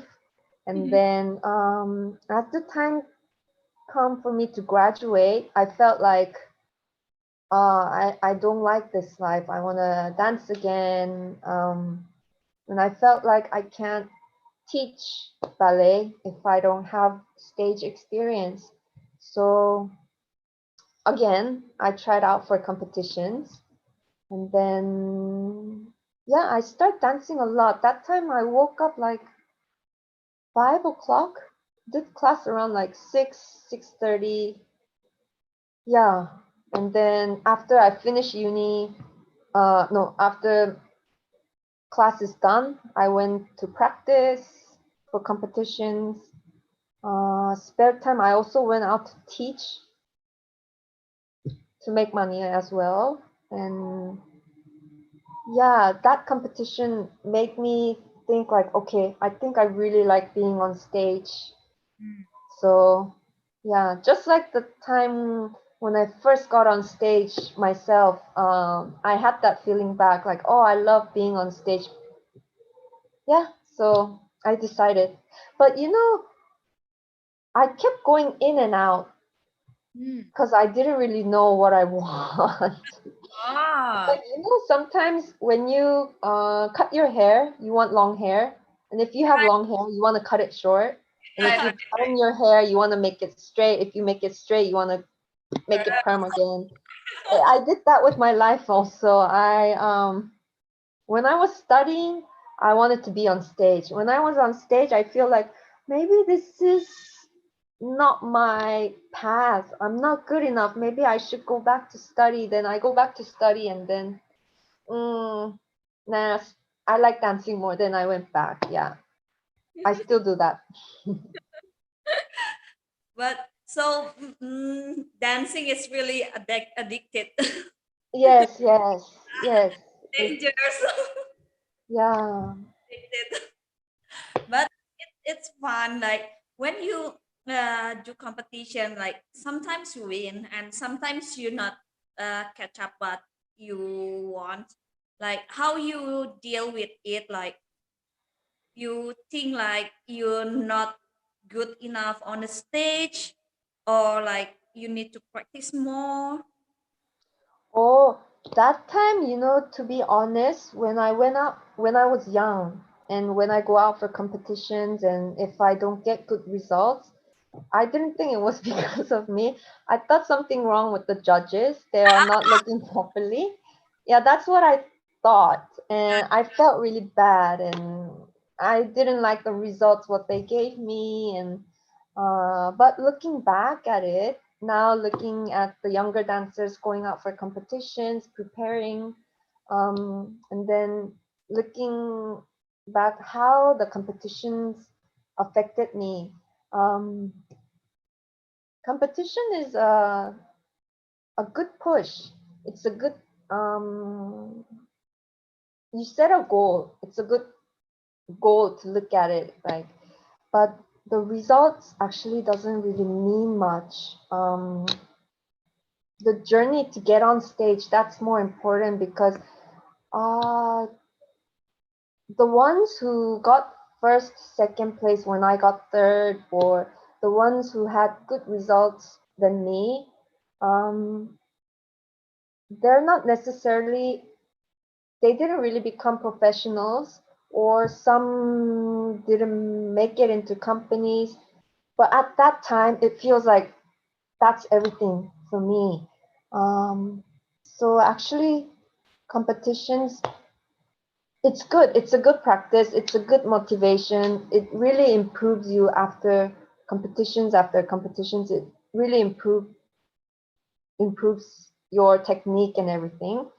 E: And then as the time come for me to graduate, I felt like I don't like this life. I want to dance again. And I felt like I can't teach ballet if I don't have stage experience. So again, I tried out for competitions and then yeah, I started dancing a lot. That time I woke up like 5 o'clock, did class around like 6:30. Yeah. And then after I finished uni, no, after class is done, I went to practice for competitions. Spare time, I also went out to teach to make money as well. And yeah, that competition made me think like, okay, I think I really like being on stage. So yeah, just like the time when I first got on stage myself, I had that feeling back like, oh, I love being on stage. Yeah, so I decided. But I kept going in and out because I didn't really know what I want.
D: Ah,
E: Like, sometimes when you cut your hair, you want long hair. And if you have long hair, you want to cut it short. And if you comb your hair, you want to make it straight. If you make it straight, you want to make it perm again. I did that with my life also. When I was studying, I wanted to be on stage. When I was on stage, I feel like maybe this is not my path. I'm not good enough. Maybe I should go back to study. Then I go back to study, and then nah, I like dancing more. Then I went back. Yeah, I still do that.
F: But so dancing is really addicted,
E: Yes, yes, yes.
F: dangerous.
E: Yeah.
F: Addicted. But it's fun. Like when you do competition, like sometimes you win and sometimes you not catch up what you want. Like how you deal with it. Like you think like you're not good enough on the stage, or like you need to practice more.
E: Oh, that time, to be honest, when I went out, when I was young, and when I go out for competitions, and if I don't get good results, I didn't think it was because of me. I thought something wrong with the judges. They are not looking properly. Yeah, that's what I thought. And I felt really bad, and I didn't like the results, what they gave me. And but looking back at it, now looking at the younger dancers going out for competitions, preparing, and then looking back how the competitions affected me. Um, Competition is a good push. It's a good, um, you set a goal. It's a good goal to look at it, like, but the results actually doesn't really mean much. The journey to get on stage, that's more important, because uh, the ones who got first, second place when I got third, or the ones who had good results than me, um, they're not necessarily, they didn't really become professionals, or some didn't make it into companies. But at that time, it feels like that's everything for me. So actually, competitions, it's good. It's a good practice. It's a good motivation. It really improves you after competitions. After competitions, it really improves your technique and everything.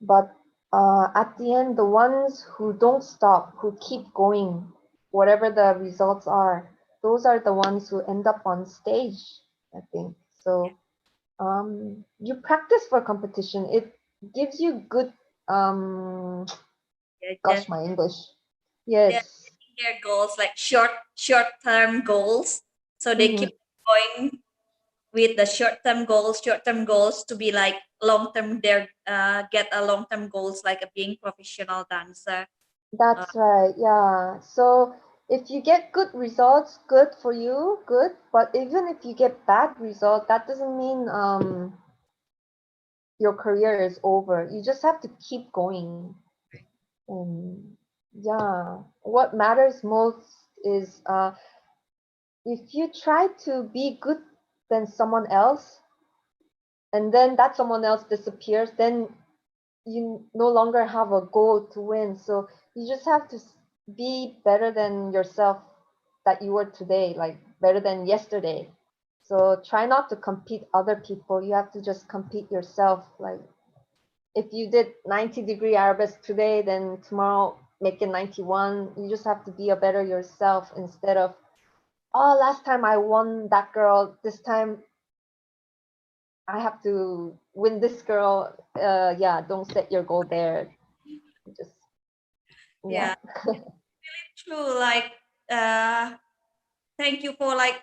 E: But at the end, the ones who don't stop, who keep going, whatever the results are, those are the ones who end up on stage, I think. So you practice for competition. It gives you good, um,
F: Yeah,
E: gosh,
F: just
E: my English.
F: they're
E: Yes.
F: setting their goals like short term goals, so they
E: Hmm.
F: keep going with the short term goals to be like long term. Their get a long term goals like a being professional dancer. Uh,
E: That's right. Yeah. So if you get good results, good for you, good. But even if you get bad result, that doesn't mean your career is over. You just have to keep going. And yeah, what matters most is if you try to be good than someone else, and then that someone else disappears, then you no longer have a goal to win. So you just have to be better than yourself that you were today, like better than yesterday. So try not to compete other people. You have to just compete yourself. Like if you did 90-degree arabesque today, then tomorrow make it 91. You just have to be a better yourself, instead of, oh, last time I won that girl, this time I have to win this girl. Yeah, don't set your goal there. Just, yeah.
F: yeah, true. Like, uh, thank you for like,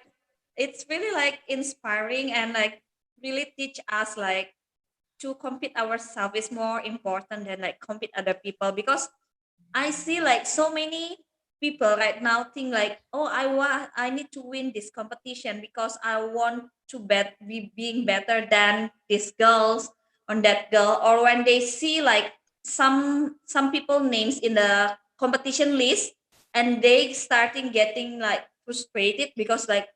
F: it's really like inspiring and like really teach us like to compete ourselves is more important than like compete other people, because I see like so many people right now think like, oh, I need to win this competition because I want to be being better than these girls on that girl. Or when they see like some people names in the competition list, and they starting getting like frustrated because like,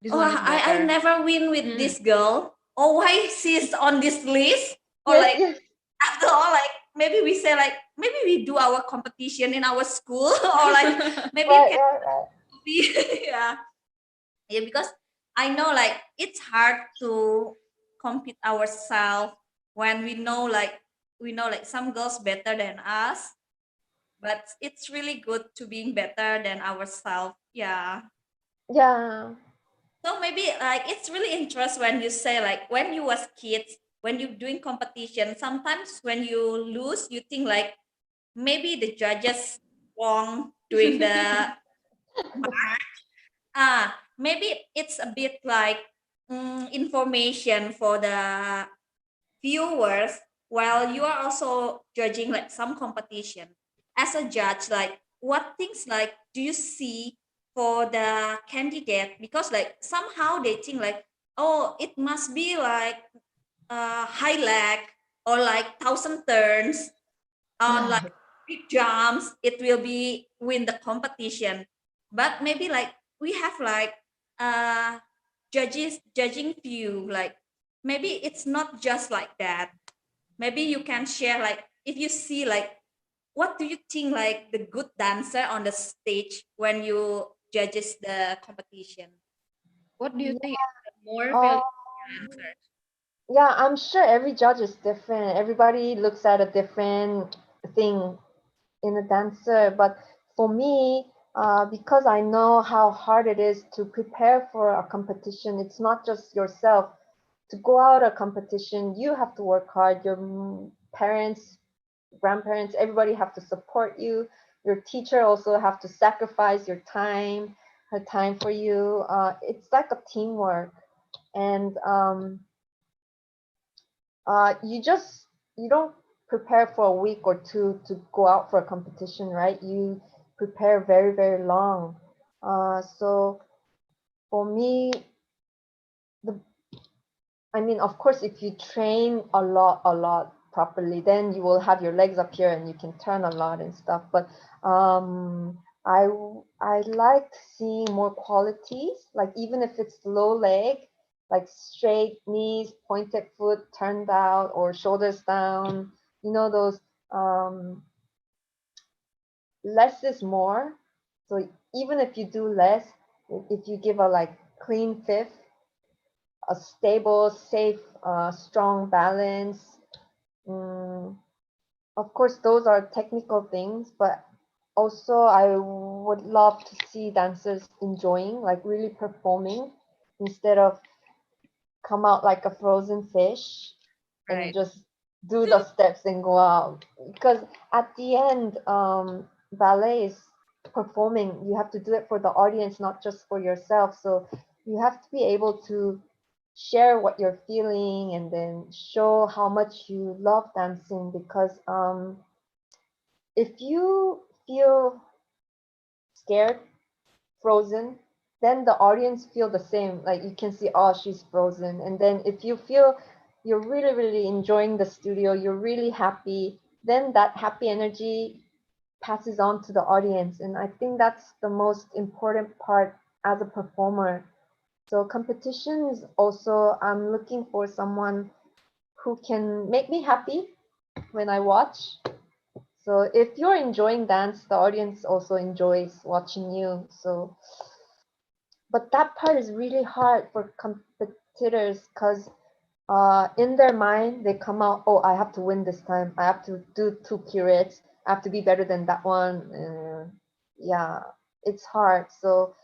D: This
F: oh,
D: one is
F: I
D: better.
F: never win with this girl, oh, why she's on this list? Or
E: Yes,
F: like,
E: yes.
F: after all, like maybe we say like, maybe we do our competition in our school, or like maybe you
E: Right,
F: can
E: right, right.
F: be, yeah, because I know like it's hard to compete ourselves when we know like some girls better than us, but it's really good to being better than ourselves. Yeah.
E: Yeah.
F: So maybe like it's really interesting when you say like when you was kids, when you doing competition, sometimes when you lose, you think like maybe the judges wrong doing the maybe it's a bit like information for the viewers while you are also judging like some competition as a judge, like what things like do you see for the candidate, because like somehow they think like, oh, it must be like high leg or like thousand turns on like big jumps, it will be win the competition. But maybe like we have like judging view, like maybe it's not just like that. Maybe you can share like if you see like what do you think like the good dancer on the stage when you judges the competition.
D: What do you
E: Yeah.
D: think is the more
E: Um,
D: valuable answer?
E: yeah, I'm sure every judge is different. Everybody looks at a different thing in a dancer. But for me, because I know how hard it is to prepare for a competition, it's not just yourself. To go out a competition, you have to work hard. Your parents, grandparents, everybody have to support you. Your teacher also have to sacrifice your time, her time for you. It's like a teamwork, and you don't prepare for a week or two to go out for a competition, right? You prepare very, very long. So for me, the I mean, of course, if you train a lot properly, then you will have your legs up here and you can turn a lot and stuff. But I like seeing more qualities, like even if it's low leg, like straight knees, pointed foot, turned out, or shoulders down. You know those less is more. So even if you do less, if you give a like clean fifth, a stable, safe, strong balance. Mm, of course, those are technical things, but also I would love to see dancers enjoying, like really performing, instead of come out like a frozen fish and
D: Right.
E: just do the steps and go out. Because at the end, ballet is performing. You have to do it for the audience, not just for yourself. So you have to be able to share what you're feeling and then show how much you love dancing, because if you feel scared, frozen, then the audience feel the same. Like you can see, oh, she's frozen. And then if you feel you're really, really enjoying the studio, you're really happy, then that happy energy passes on to the audience. And I think that's the most important part as a performer. So competitions also, I'm looking for someone who can make me happy when I watch. So if you're enjoying dance, the audience also enjoys watching you. So, but that part is really hard for competitors, because in their mind they come out, oh, I have to win this time. I have to do two periods. I have to be better than that one. Yeah, it's hard. So,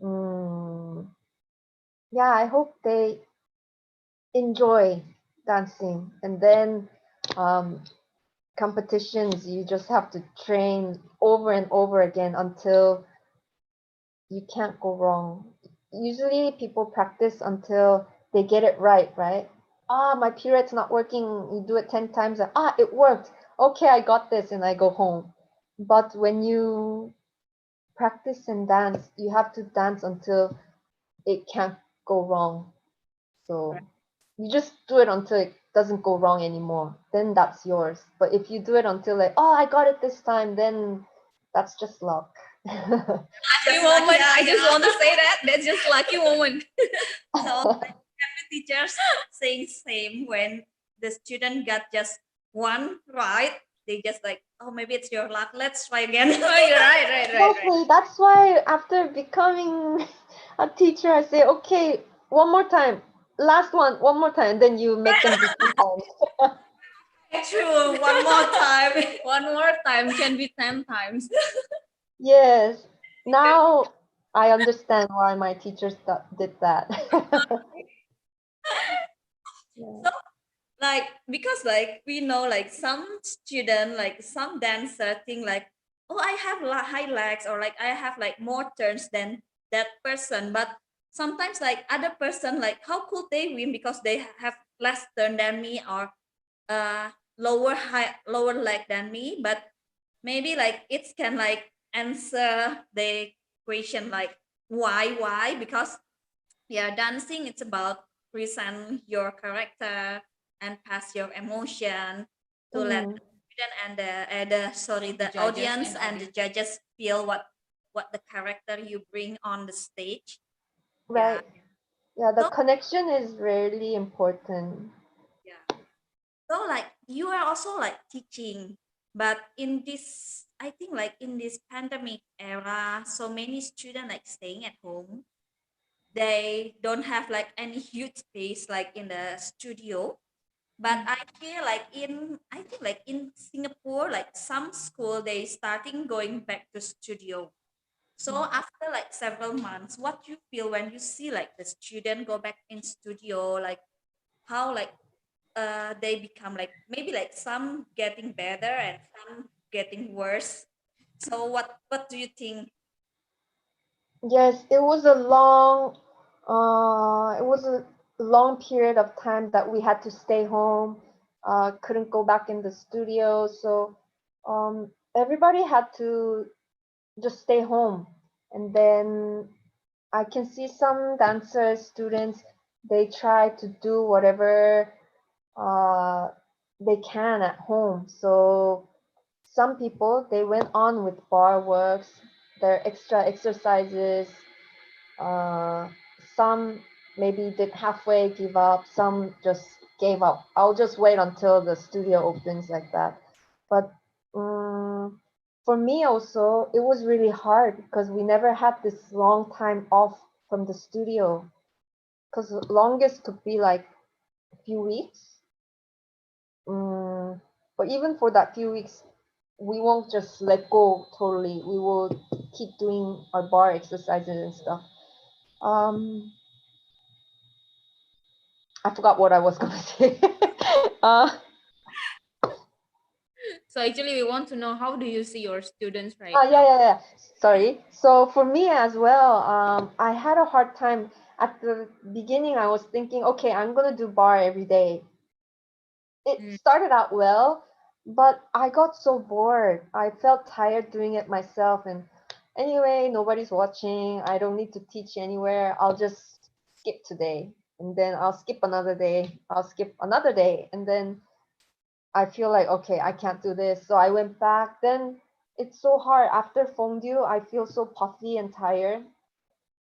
E: mm, yeah, I hope they enjoy dancing, and then um, competitions, you just have to train over and over again until you can't go wrong. Usually people practice until they get it right, right? Ah, my period's not working. You do it 10 times and it worked. Okay, I got this, and I go home. But when you practice and dance, you have to dance until it can't go wrong. So you just do it until it doesn't go wrong anymore. Then that's yours. But if you do it until like, oh, I got it this time, then that's just luck.
D: Lucky
F: Just like,
D: moment.
F: yeah,
D: I just
F: yeah.
D: want to say that. That's just lucky moment.
F: So like, teachers saying same when the student got just one right. They just like, oh, maybe it's your luck. Let's try again.
D: Right.
E: Exactly. That's why after becoming a teacher, I say, okay, one more time, last one more time, and then you make them do 10 times.
F: True. One more time.
D: One more time can be 10 times.
E: Yes. Now I understand why my teachers did that. Yeah.
F: Like because like we know like some student like some dancer think like, oh, I have high legs, or like I have like more turns than that person, but sometimes like other person like how could they win because they have less turn than me, or lower leg than me. But maybe like it can like answer the question like why, because yeah, dancing it's about present your character and pass your emotion to let
E: Mhm.
F: the student and the
D: Judges
F: audience
D: and
F: and the judges feel what the character you bring on the stage. Yeah.
E: Right. Yeah, the
F: So
E: connection is really important.
F: yeah. So like you are also like teaching, but in this I think like in this pandemic era, so many students like staying at home. They don't have like any huge space like in the studio. But I think like in Singapore, like some school they starting going back to studio. So after like several months, what you feel when you see like the student go back in studio, like how like they become like maybe like some getting better and some getting worse. So what do you think?
E: Yes, it was a long period of time that we had to stay home, couldn't go back in the studio, so everybody had to just stay home. And then I can see some dancers, students, they try to do whatever uh, they can at home. So some people they went on with bar works, their extra exercises. Uh, some maybe did halfway give up. Some just gave up. I'll just wait until the studio opens like that. But for me also, it was really hard because we never had this long time off from the studio. Because longest could be like a few weeks. Mm, but even for that few weeks, we won't just let go totally. We will keep doing our bar exercises and stuff. Um, I forgot what I was gonna say. uh,
D: So actually we want to know, how do you see your students right
E: yeah,
D: now?
E: yeah, yeah. Sorry. So for me as well, I had a hard time at the beginning. I was thinking, okay, I'm gonna do bar every day. It
D: Mm.
E: started out well, but I got so bored. I felt tired doing it myself. And anyway, nobody's watching. I don't need to teach anywhere. I'll just skip today. And then I'll skip another day. I'll skip another day. And then I feel like, okay, I can't do this. So I went back. Then it's so hard. After fondue, I feel so puffy and tired.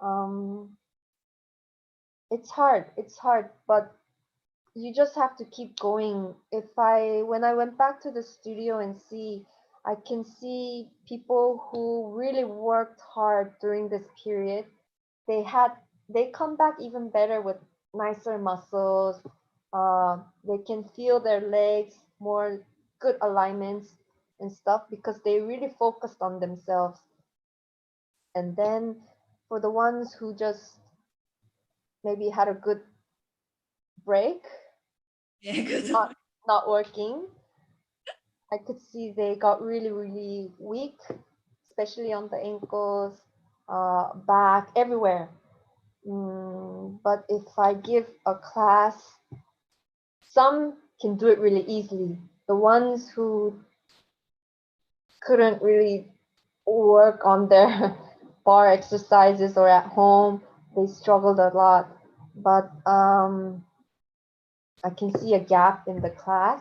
E: Um, it's hard. It's hard. But you just have to keep going. When I went back to the studio and see, I can see people who really worked hard during this period. they had they come back even better with nicer muscles. They can feel their legs more, good alignments and stuff, because they really focused on themselves. And then for the ones who just maybe had a good break,
F: Yeah, good.
E: not working, I could see they got really, really weak, especially on the ankles, back, everywhere. But if I give a class, some can do it really easily. The ones who couldn't really work on their bar exercises or at home, they struggled a lot. But I can see a gap in the class.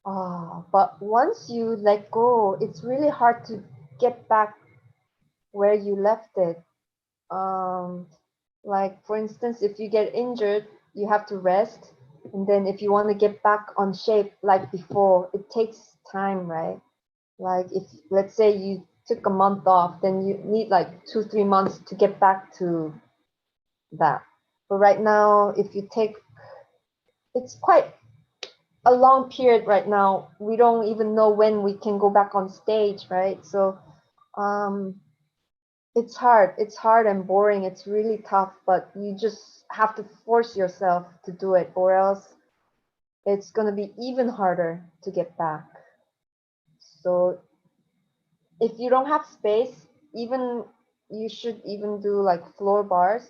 E: But once you let go, it's really hard to get back where you left it. Um, Like, for instance, if you get injured, you have to rest. And then if you want to get back on shape like before, it takes time, right? Like, if let's say you took a month off, then you need like 2, 3 months to get back to that. But right now, if you take, it's quite a long period right now. We don't even know when we can go back on stage, right? So, um, it's hard. It's hard and boring. It's really tough, but you just have to force yourself to do it, or else it's going to be even harder to get back. So if you don't have space, even you should even do like floor bars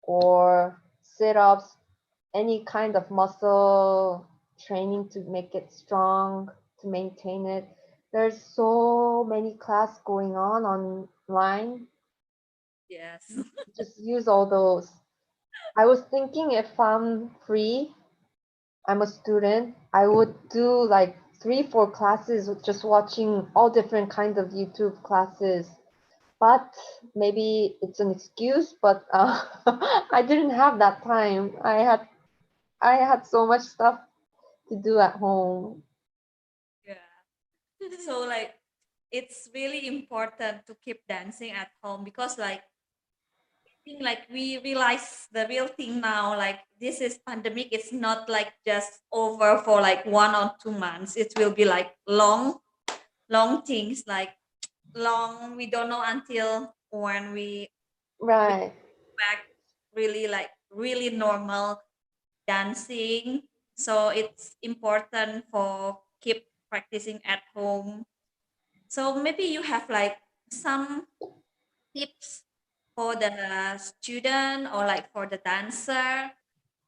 E: or sit-ups, any kind of muscle training to make it strong, to maintain it. There's so many class going on online.
F: Yes.
E: Just use all those. I was thinking if I'm free, I'm a student, I would do like 3, 4 classes with just watching all different kinds of YouTube classes. But maybe it's an excuse, but I didn't have that time. I had so much stuff to do at home.
F: Yeah. So like it's really important to keep dancing at home because like think like we realize the real thing now like this is pandemic, it's not like just over for like 1 or 2 months, it will be like long things, like long, we don't know until when we
E: Right.
F: back really like really normal dancing. So it's important for keep practicing at home. So maybe you have like some tips for the student or like for the dancer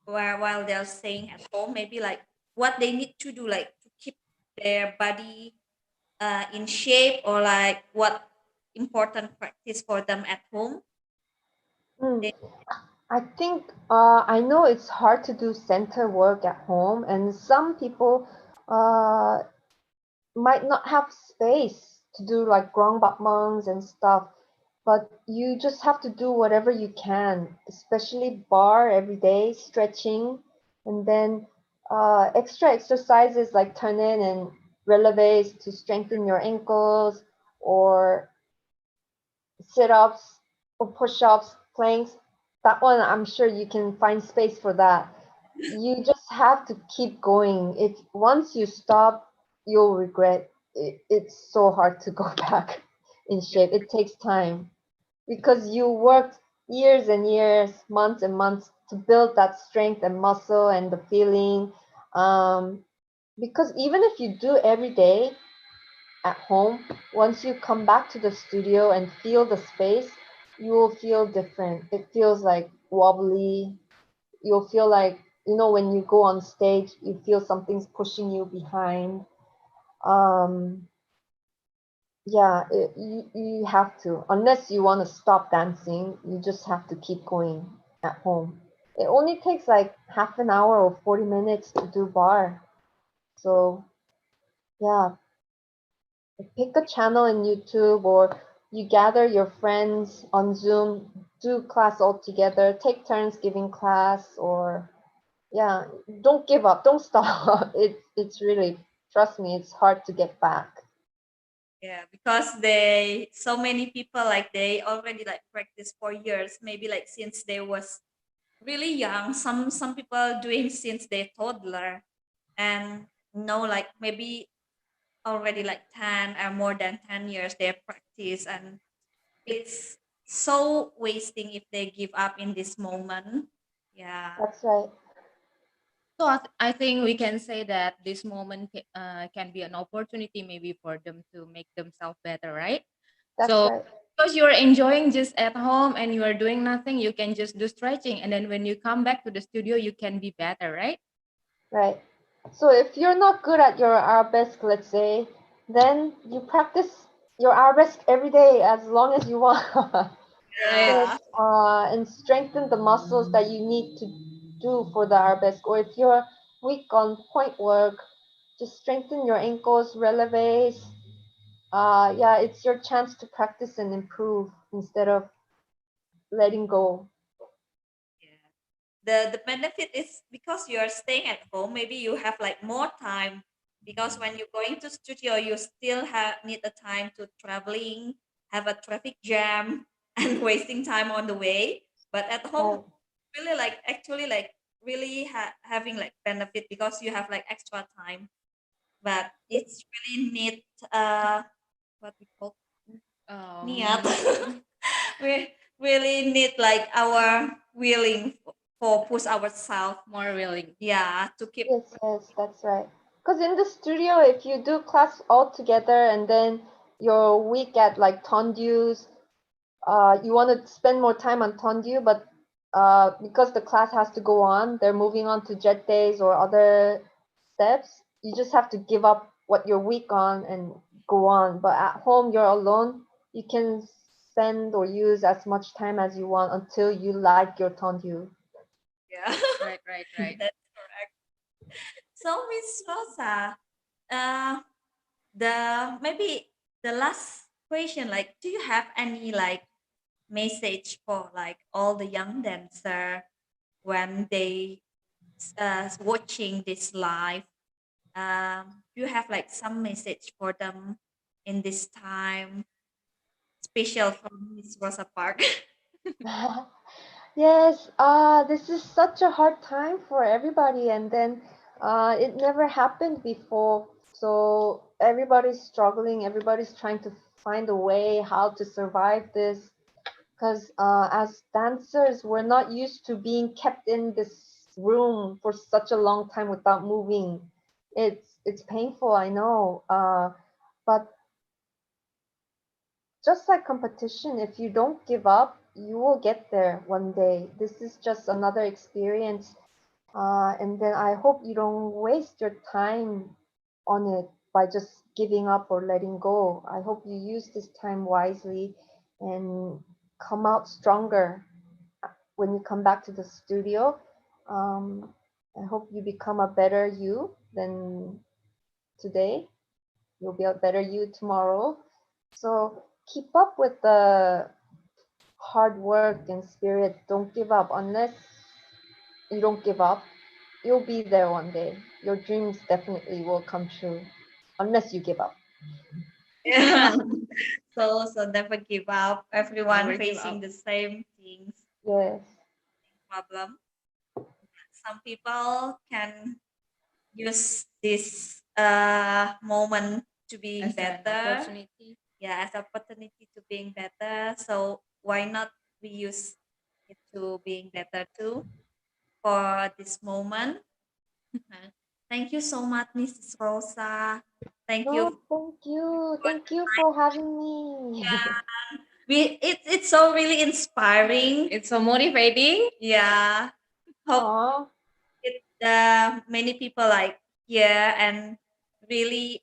F: where while they're staying at home, maybe like what they need to do like to keep their body in shape, or like what important practice for them at home.
E: Mm.
F: They,
E: I think I know it's hard to do center work at home, and some people uh, might not have space to do like grongbapmangs and stuff, but you just have to do whatever you can, especially bar every day, stretching, and then extra exercises like turn in and releves to strengthen your ankles, or sit-ups or push-ups, planks. That one, I'm sure you can find space for that. You just have to keep going. If once you stop, you'll regret it. It's so hard to go back in shape. It takes time because you worked years and years, months and months to build that strength and muscle and the feeling. Because even if you do every day, at home, once you come back to the studio and feel the space, you will feel different. It feels like wobbly. You'll feel like, when you go on stage, you feel something's pushing you behind. Um, yeah, you have to. Unless you want to stop dancing, you just have to keep going at home. It only takes like half an hour or 40 minutes to do bar. So, yeah, pick a channel in YouTube, or you gather your friends on Zoom, do class all together, take turns giving class, or yeah, don't give up, don't stop. It's really, trust me, it's hard to get back.
F: yeah, because they so many people like they already like practice for years, maybe like since they was really young. Some people doing since they toddler, and like maybe already like 10 or more than 10 years they practice, and it's so wasting if they give up in this moment. Yeah.
E: That's right.
D: So I think we can say that this moment can be an opportunity maybe for them to make themselves better, right?
E: That's
D: So
E: right.
D: because you're enjoying just at home and you are doing nothing, you can just do stretching, and then when you come back to the studio, you can be better, right?
E: Right. So if you're not good at your arabesque, let's say, then you practice your arabesque every day as long as you want.
F: Yeah.
E: And strengthen the muscles that you need to do for the arabesque. Or if you're weak on point work, just strengthen your ankles, releves. Yeah, it's your chance to practice and improve instead of letting go.
F: the benefit is because you are staying at home, maybe you have like more time, because when you're going to studio you still have need the time to traveling, have a traffic jam and wasting time on the way. But at home,
E: Right.
F: really like actually like really having like benefit because you have like extra time. But it's really need what we call niat. We really need like our willing for push ourselves,
D: More willing.
F: yeah, to keep.
E: Yes, yes, that's right. Because in the studio, if you do class all together and then your week at like Tondus, you want to spend more time on Tondu, but because the class has to go on, they're moving on to jet days or other steps. You just have to give up what you're weak on and go on. But at home, you're alone. You can spend or use as much time as you want until you like your Tondu.
F: Yeah.
D: Right.
F: That's correct. So Miss Rosa, uh the maybe the last question, like do you have any like message for like all the young dancer when they watching this live? Do you have like some message for them in this time, special from Miss Rosa Park?
E: Yes, this is such a hard time for everybody, and then it never happened before. So everybody's struggling, everybody's trying to find a way how to survive this. Because as dancers, we're not used to being kept in this room for such a long time without moving. It's painful, I know. But just like competition, if you don't give up, you will get there one day. This is just another experience. And then I hope you don't waste your time on it by just giving up or letting go. I hope you use this time wisely and come out stronger when you come back to the studio. I hope you become a better you than today. You'll be a better you tomorrow. So keep up with the hard work and spirit. Don't give up. Unless you don't give up, you'll be there one day. Your dreams definitely will come true. Unless you give up.
F: Yeah. So never give up. Everyone
D: Never give
F: facing
D: up.
F: the same things,
E: Yes.
F: problem. Some people can use this moment to being
D: As an
F: better.
D: opportunity.
F: Yeah, as opportunity to being better. So why not we use it to being better too for this moment. Thank you so much, Mrs. Rosa. Thank you.
E: No, thank you. Thank you for having me.
F: It's so really inspiring.
D: It's so motivating.
F: Yeah. Hope
E: Aw,
F: it many people like hear and really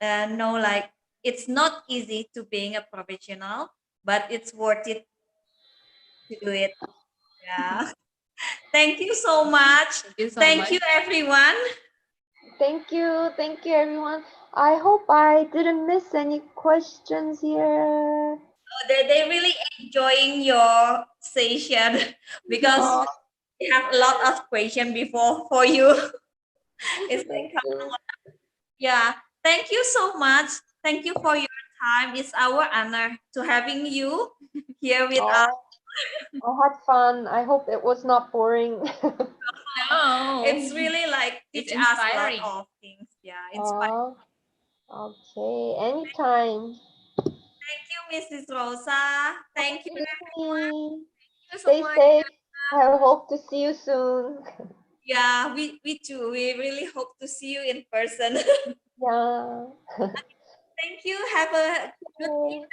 F: know like it's not easy to being a professional, but it's worth it to do it. Yeah. Thank you so much.
D: Thank you so
F: Thank
D: much.
F: you everyone.
E: thank you. Thank you, everyone. I hope I didn't miss any questions here.
F: They really enjoying your session because
E: Aw,
F: we have a lot of question before for you. It's
E: thank
F: like
E: you.
F: yeah. Thank you so much. Thank you for your time. It's our honor to having you here with us.
E: Aw, I had fun. I hope it was not boring.
D: No.
F: It's really like
D: It's
F: teach us a lot
D: inspiring.
F: of things. Yeah, inspire.
E: Aw, okay, anytime.
F: Thank you, Mrs. Rosa.
E: Have a
F: Thank you.
E: good evening.
D: Thank you so
E: Stay
D: much.
E: safe. I hope to see you soon.
F: Yeah, we too. We really hope to see you in person.
E: Yeah.
F: Thank you. Have a good
E: Okay.
F: dinner.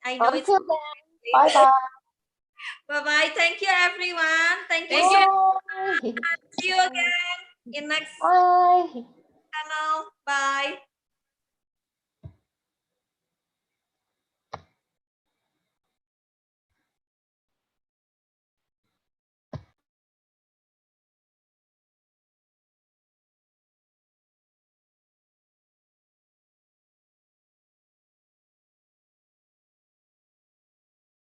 F: I know it's
E: Until then, bye
F: late.
E: bye.
F: Bye bye. Thank you, everyone. Thank you
D: Thank
F: so
D: you.
F: much.
E: Bye.
F: See you again in next
E: Bye.
F: channel. Bye.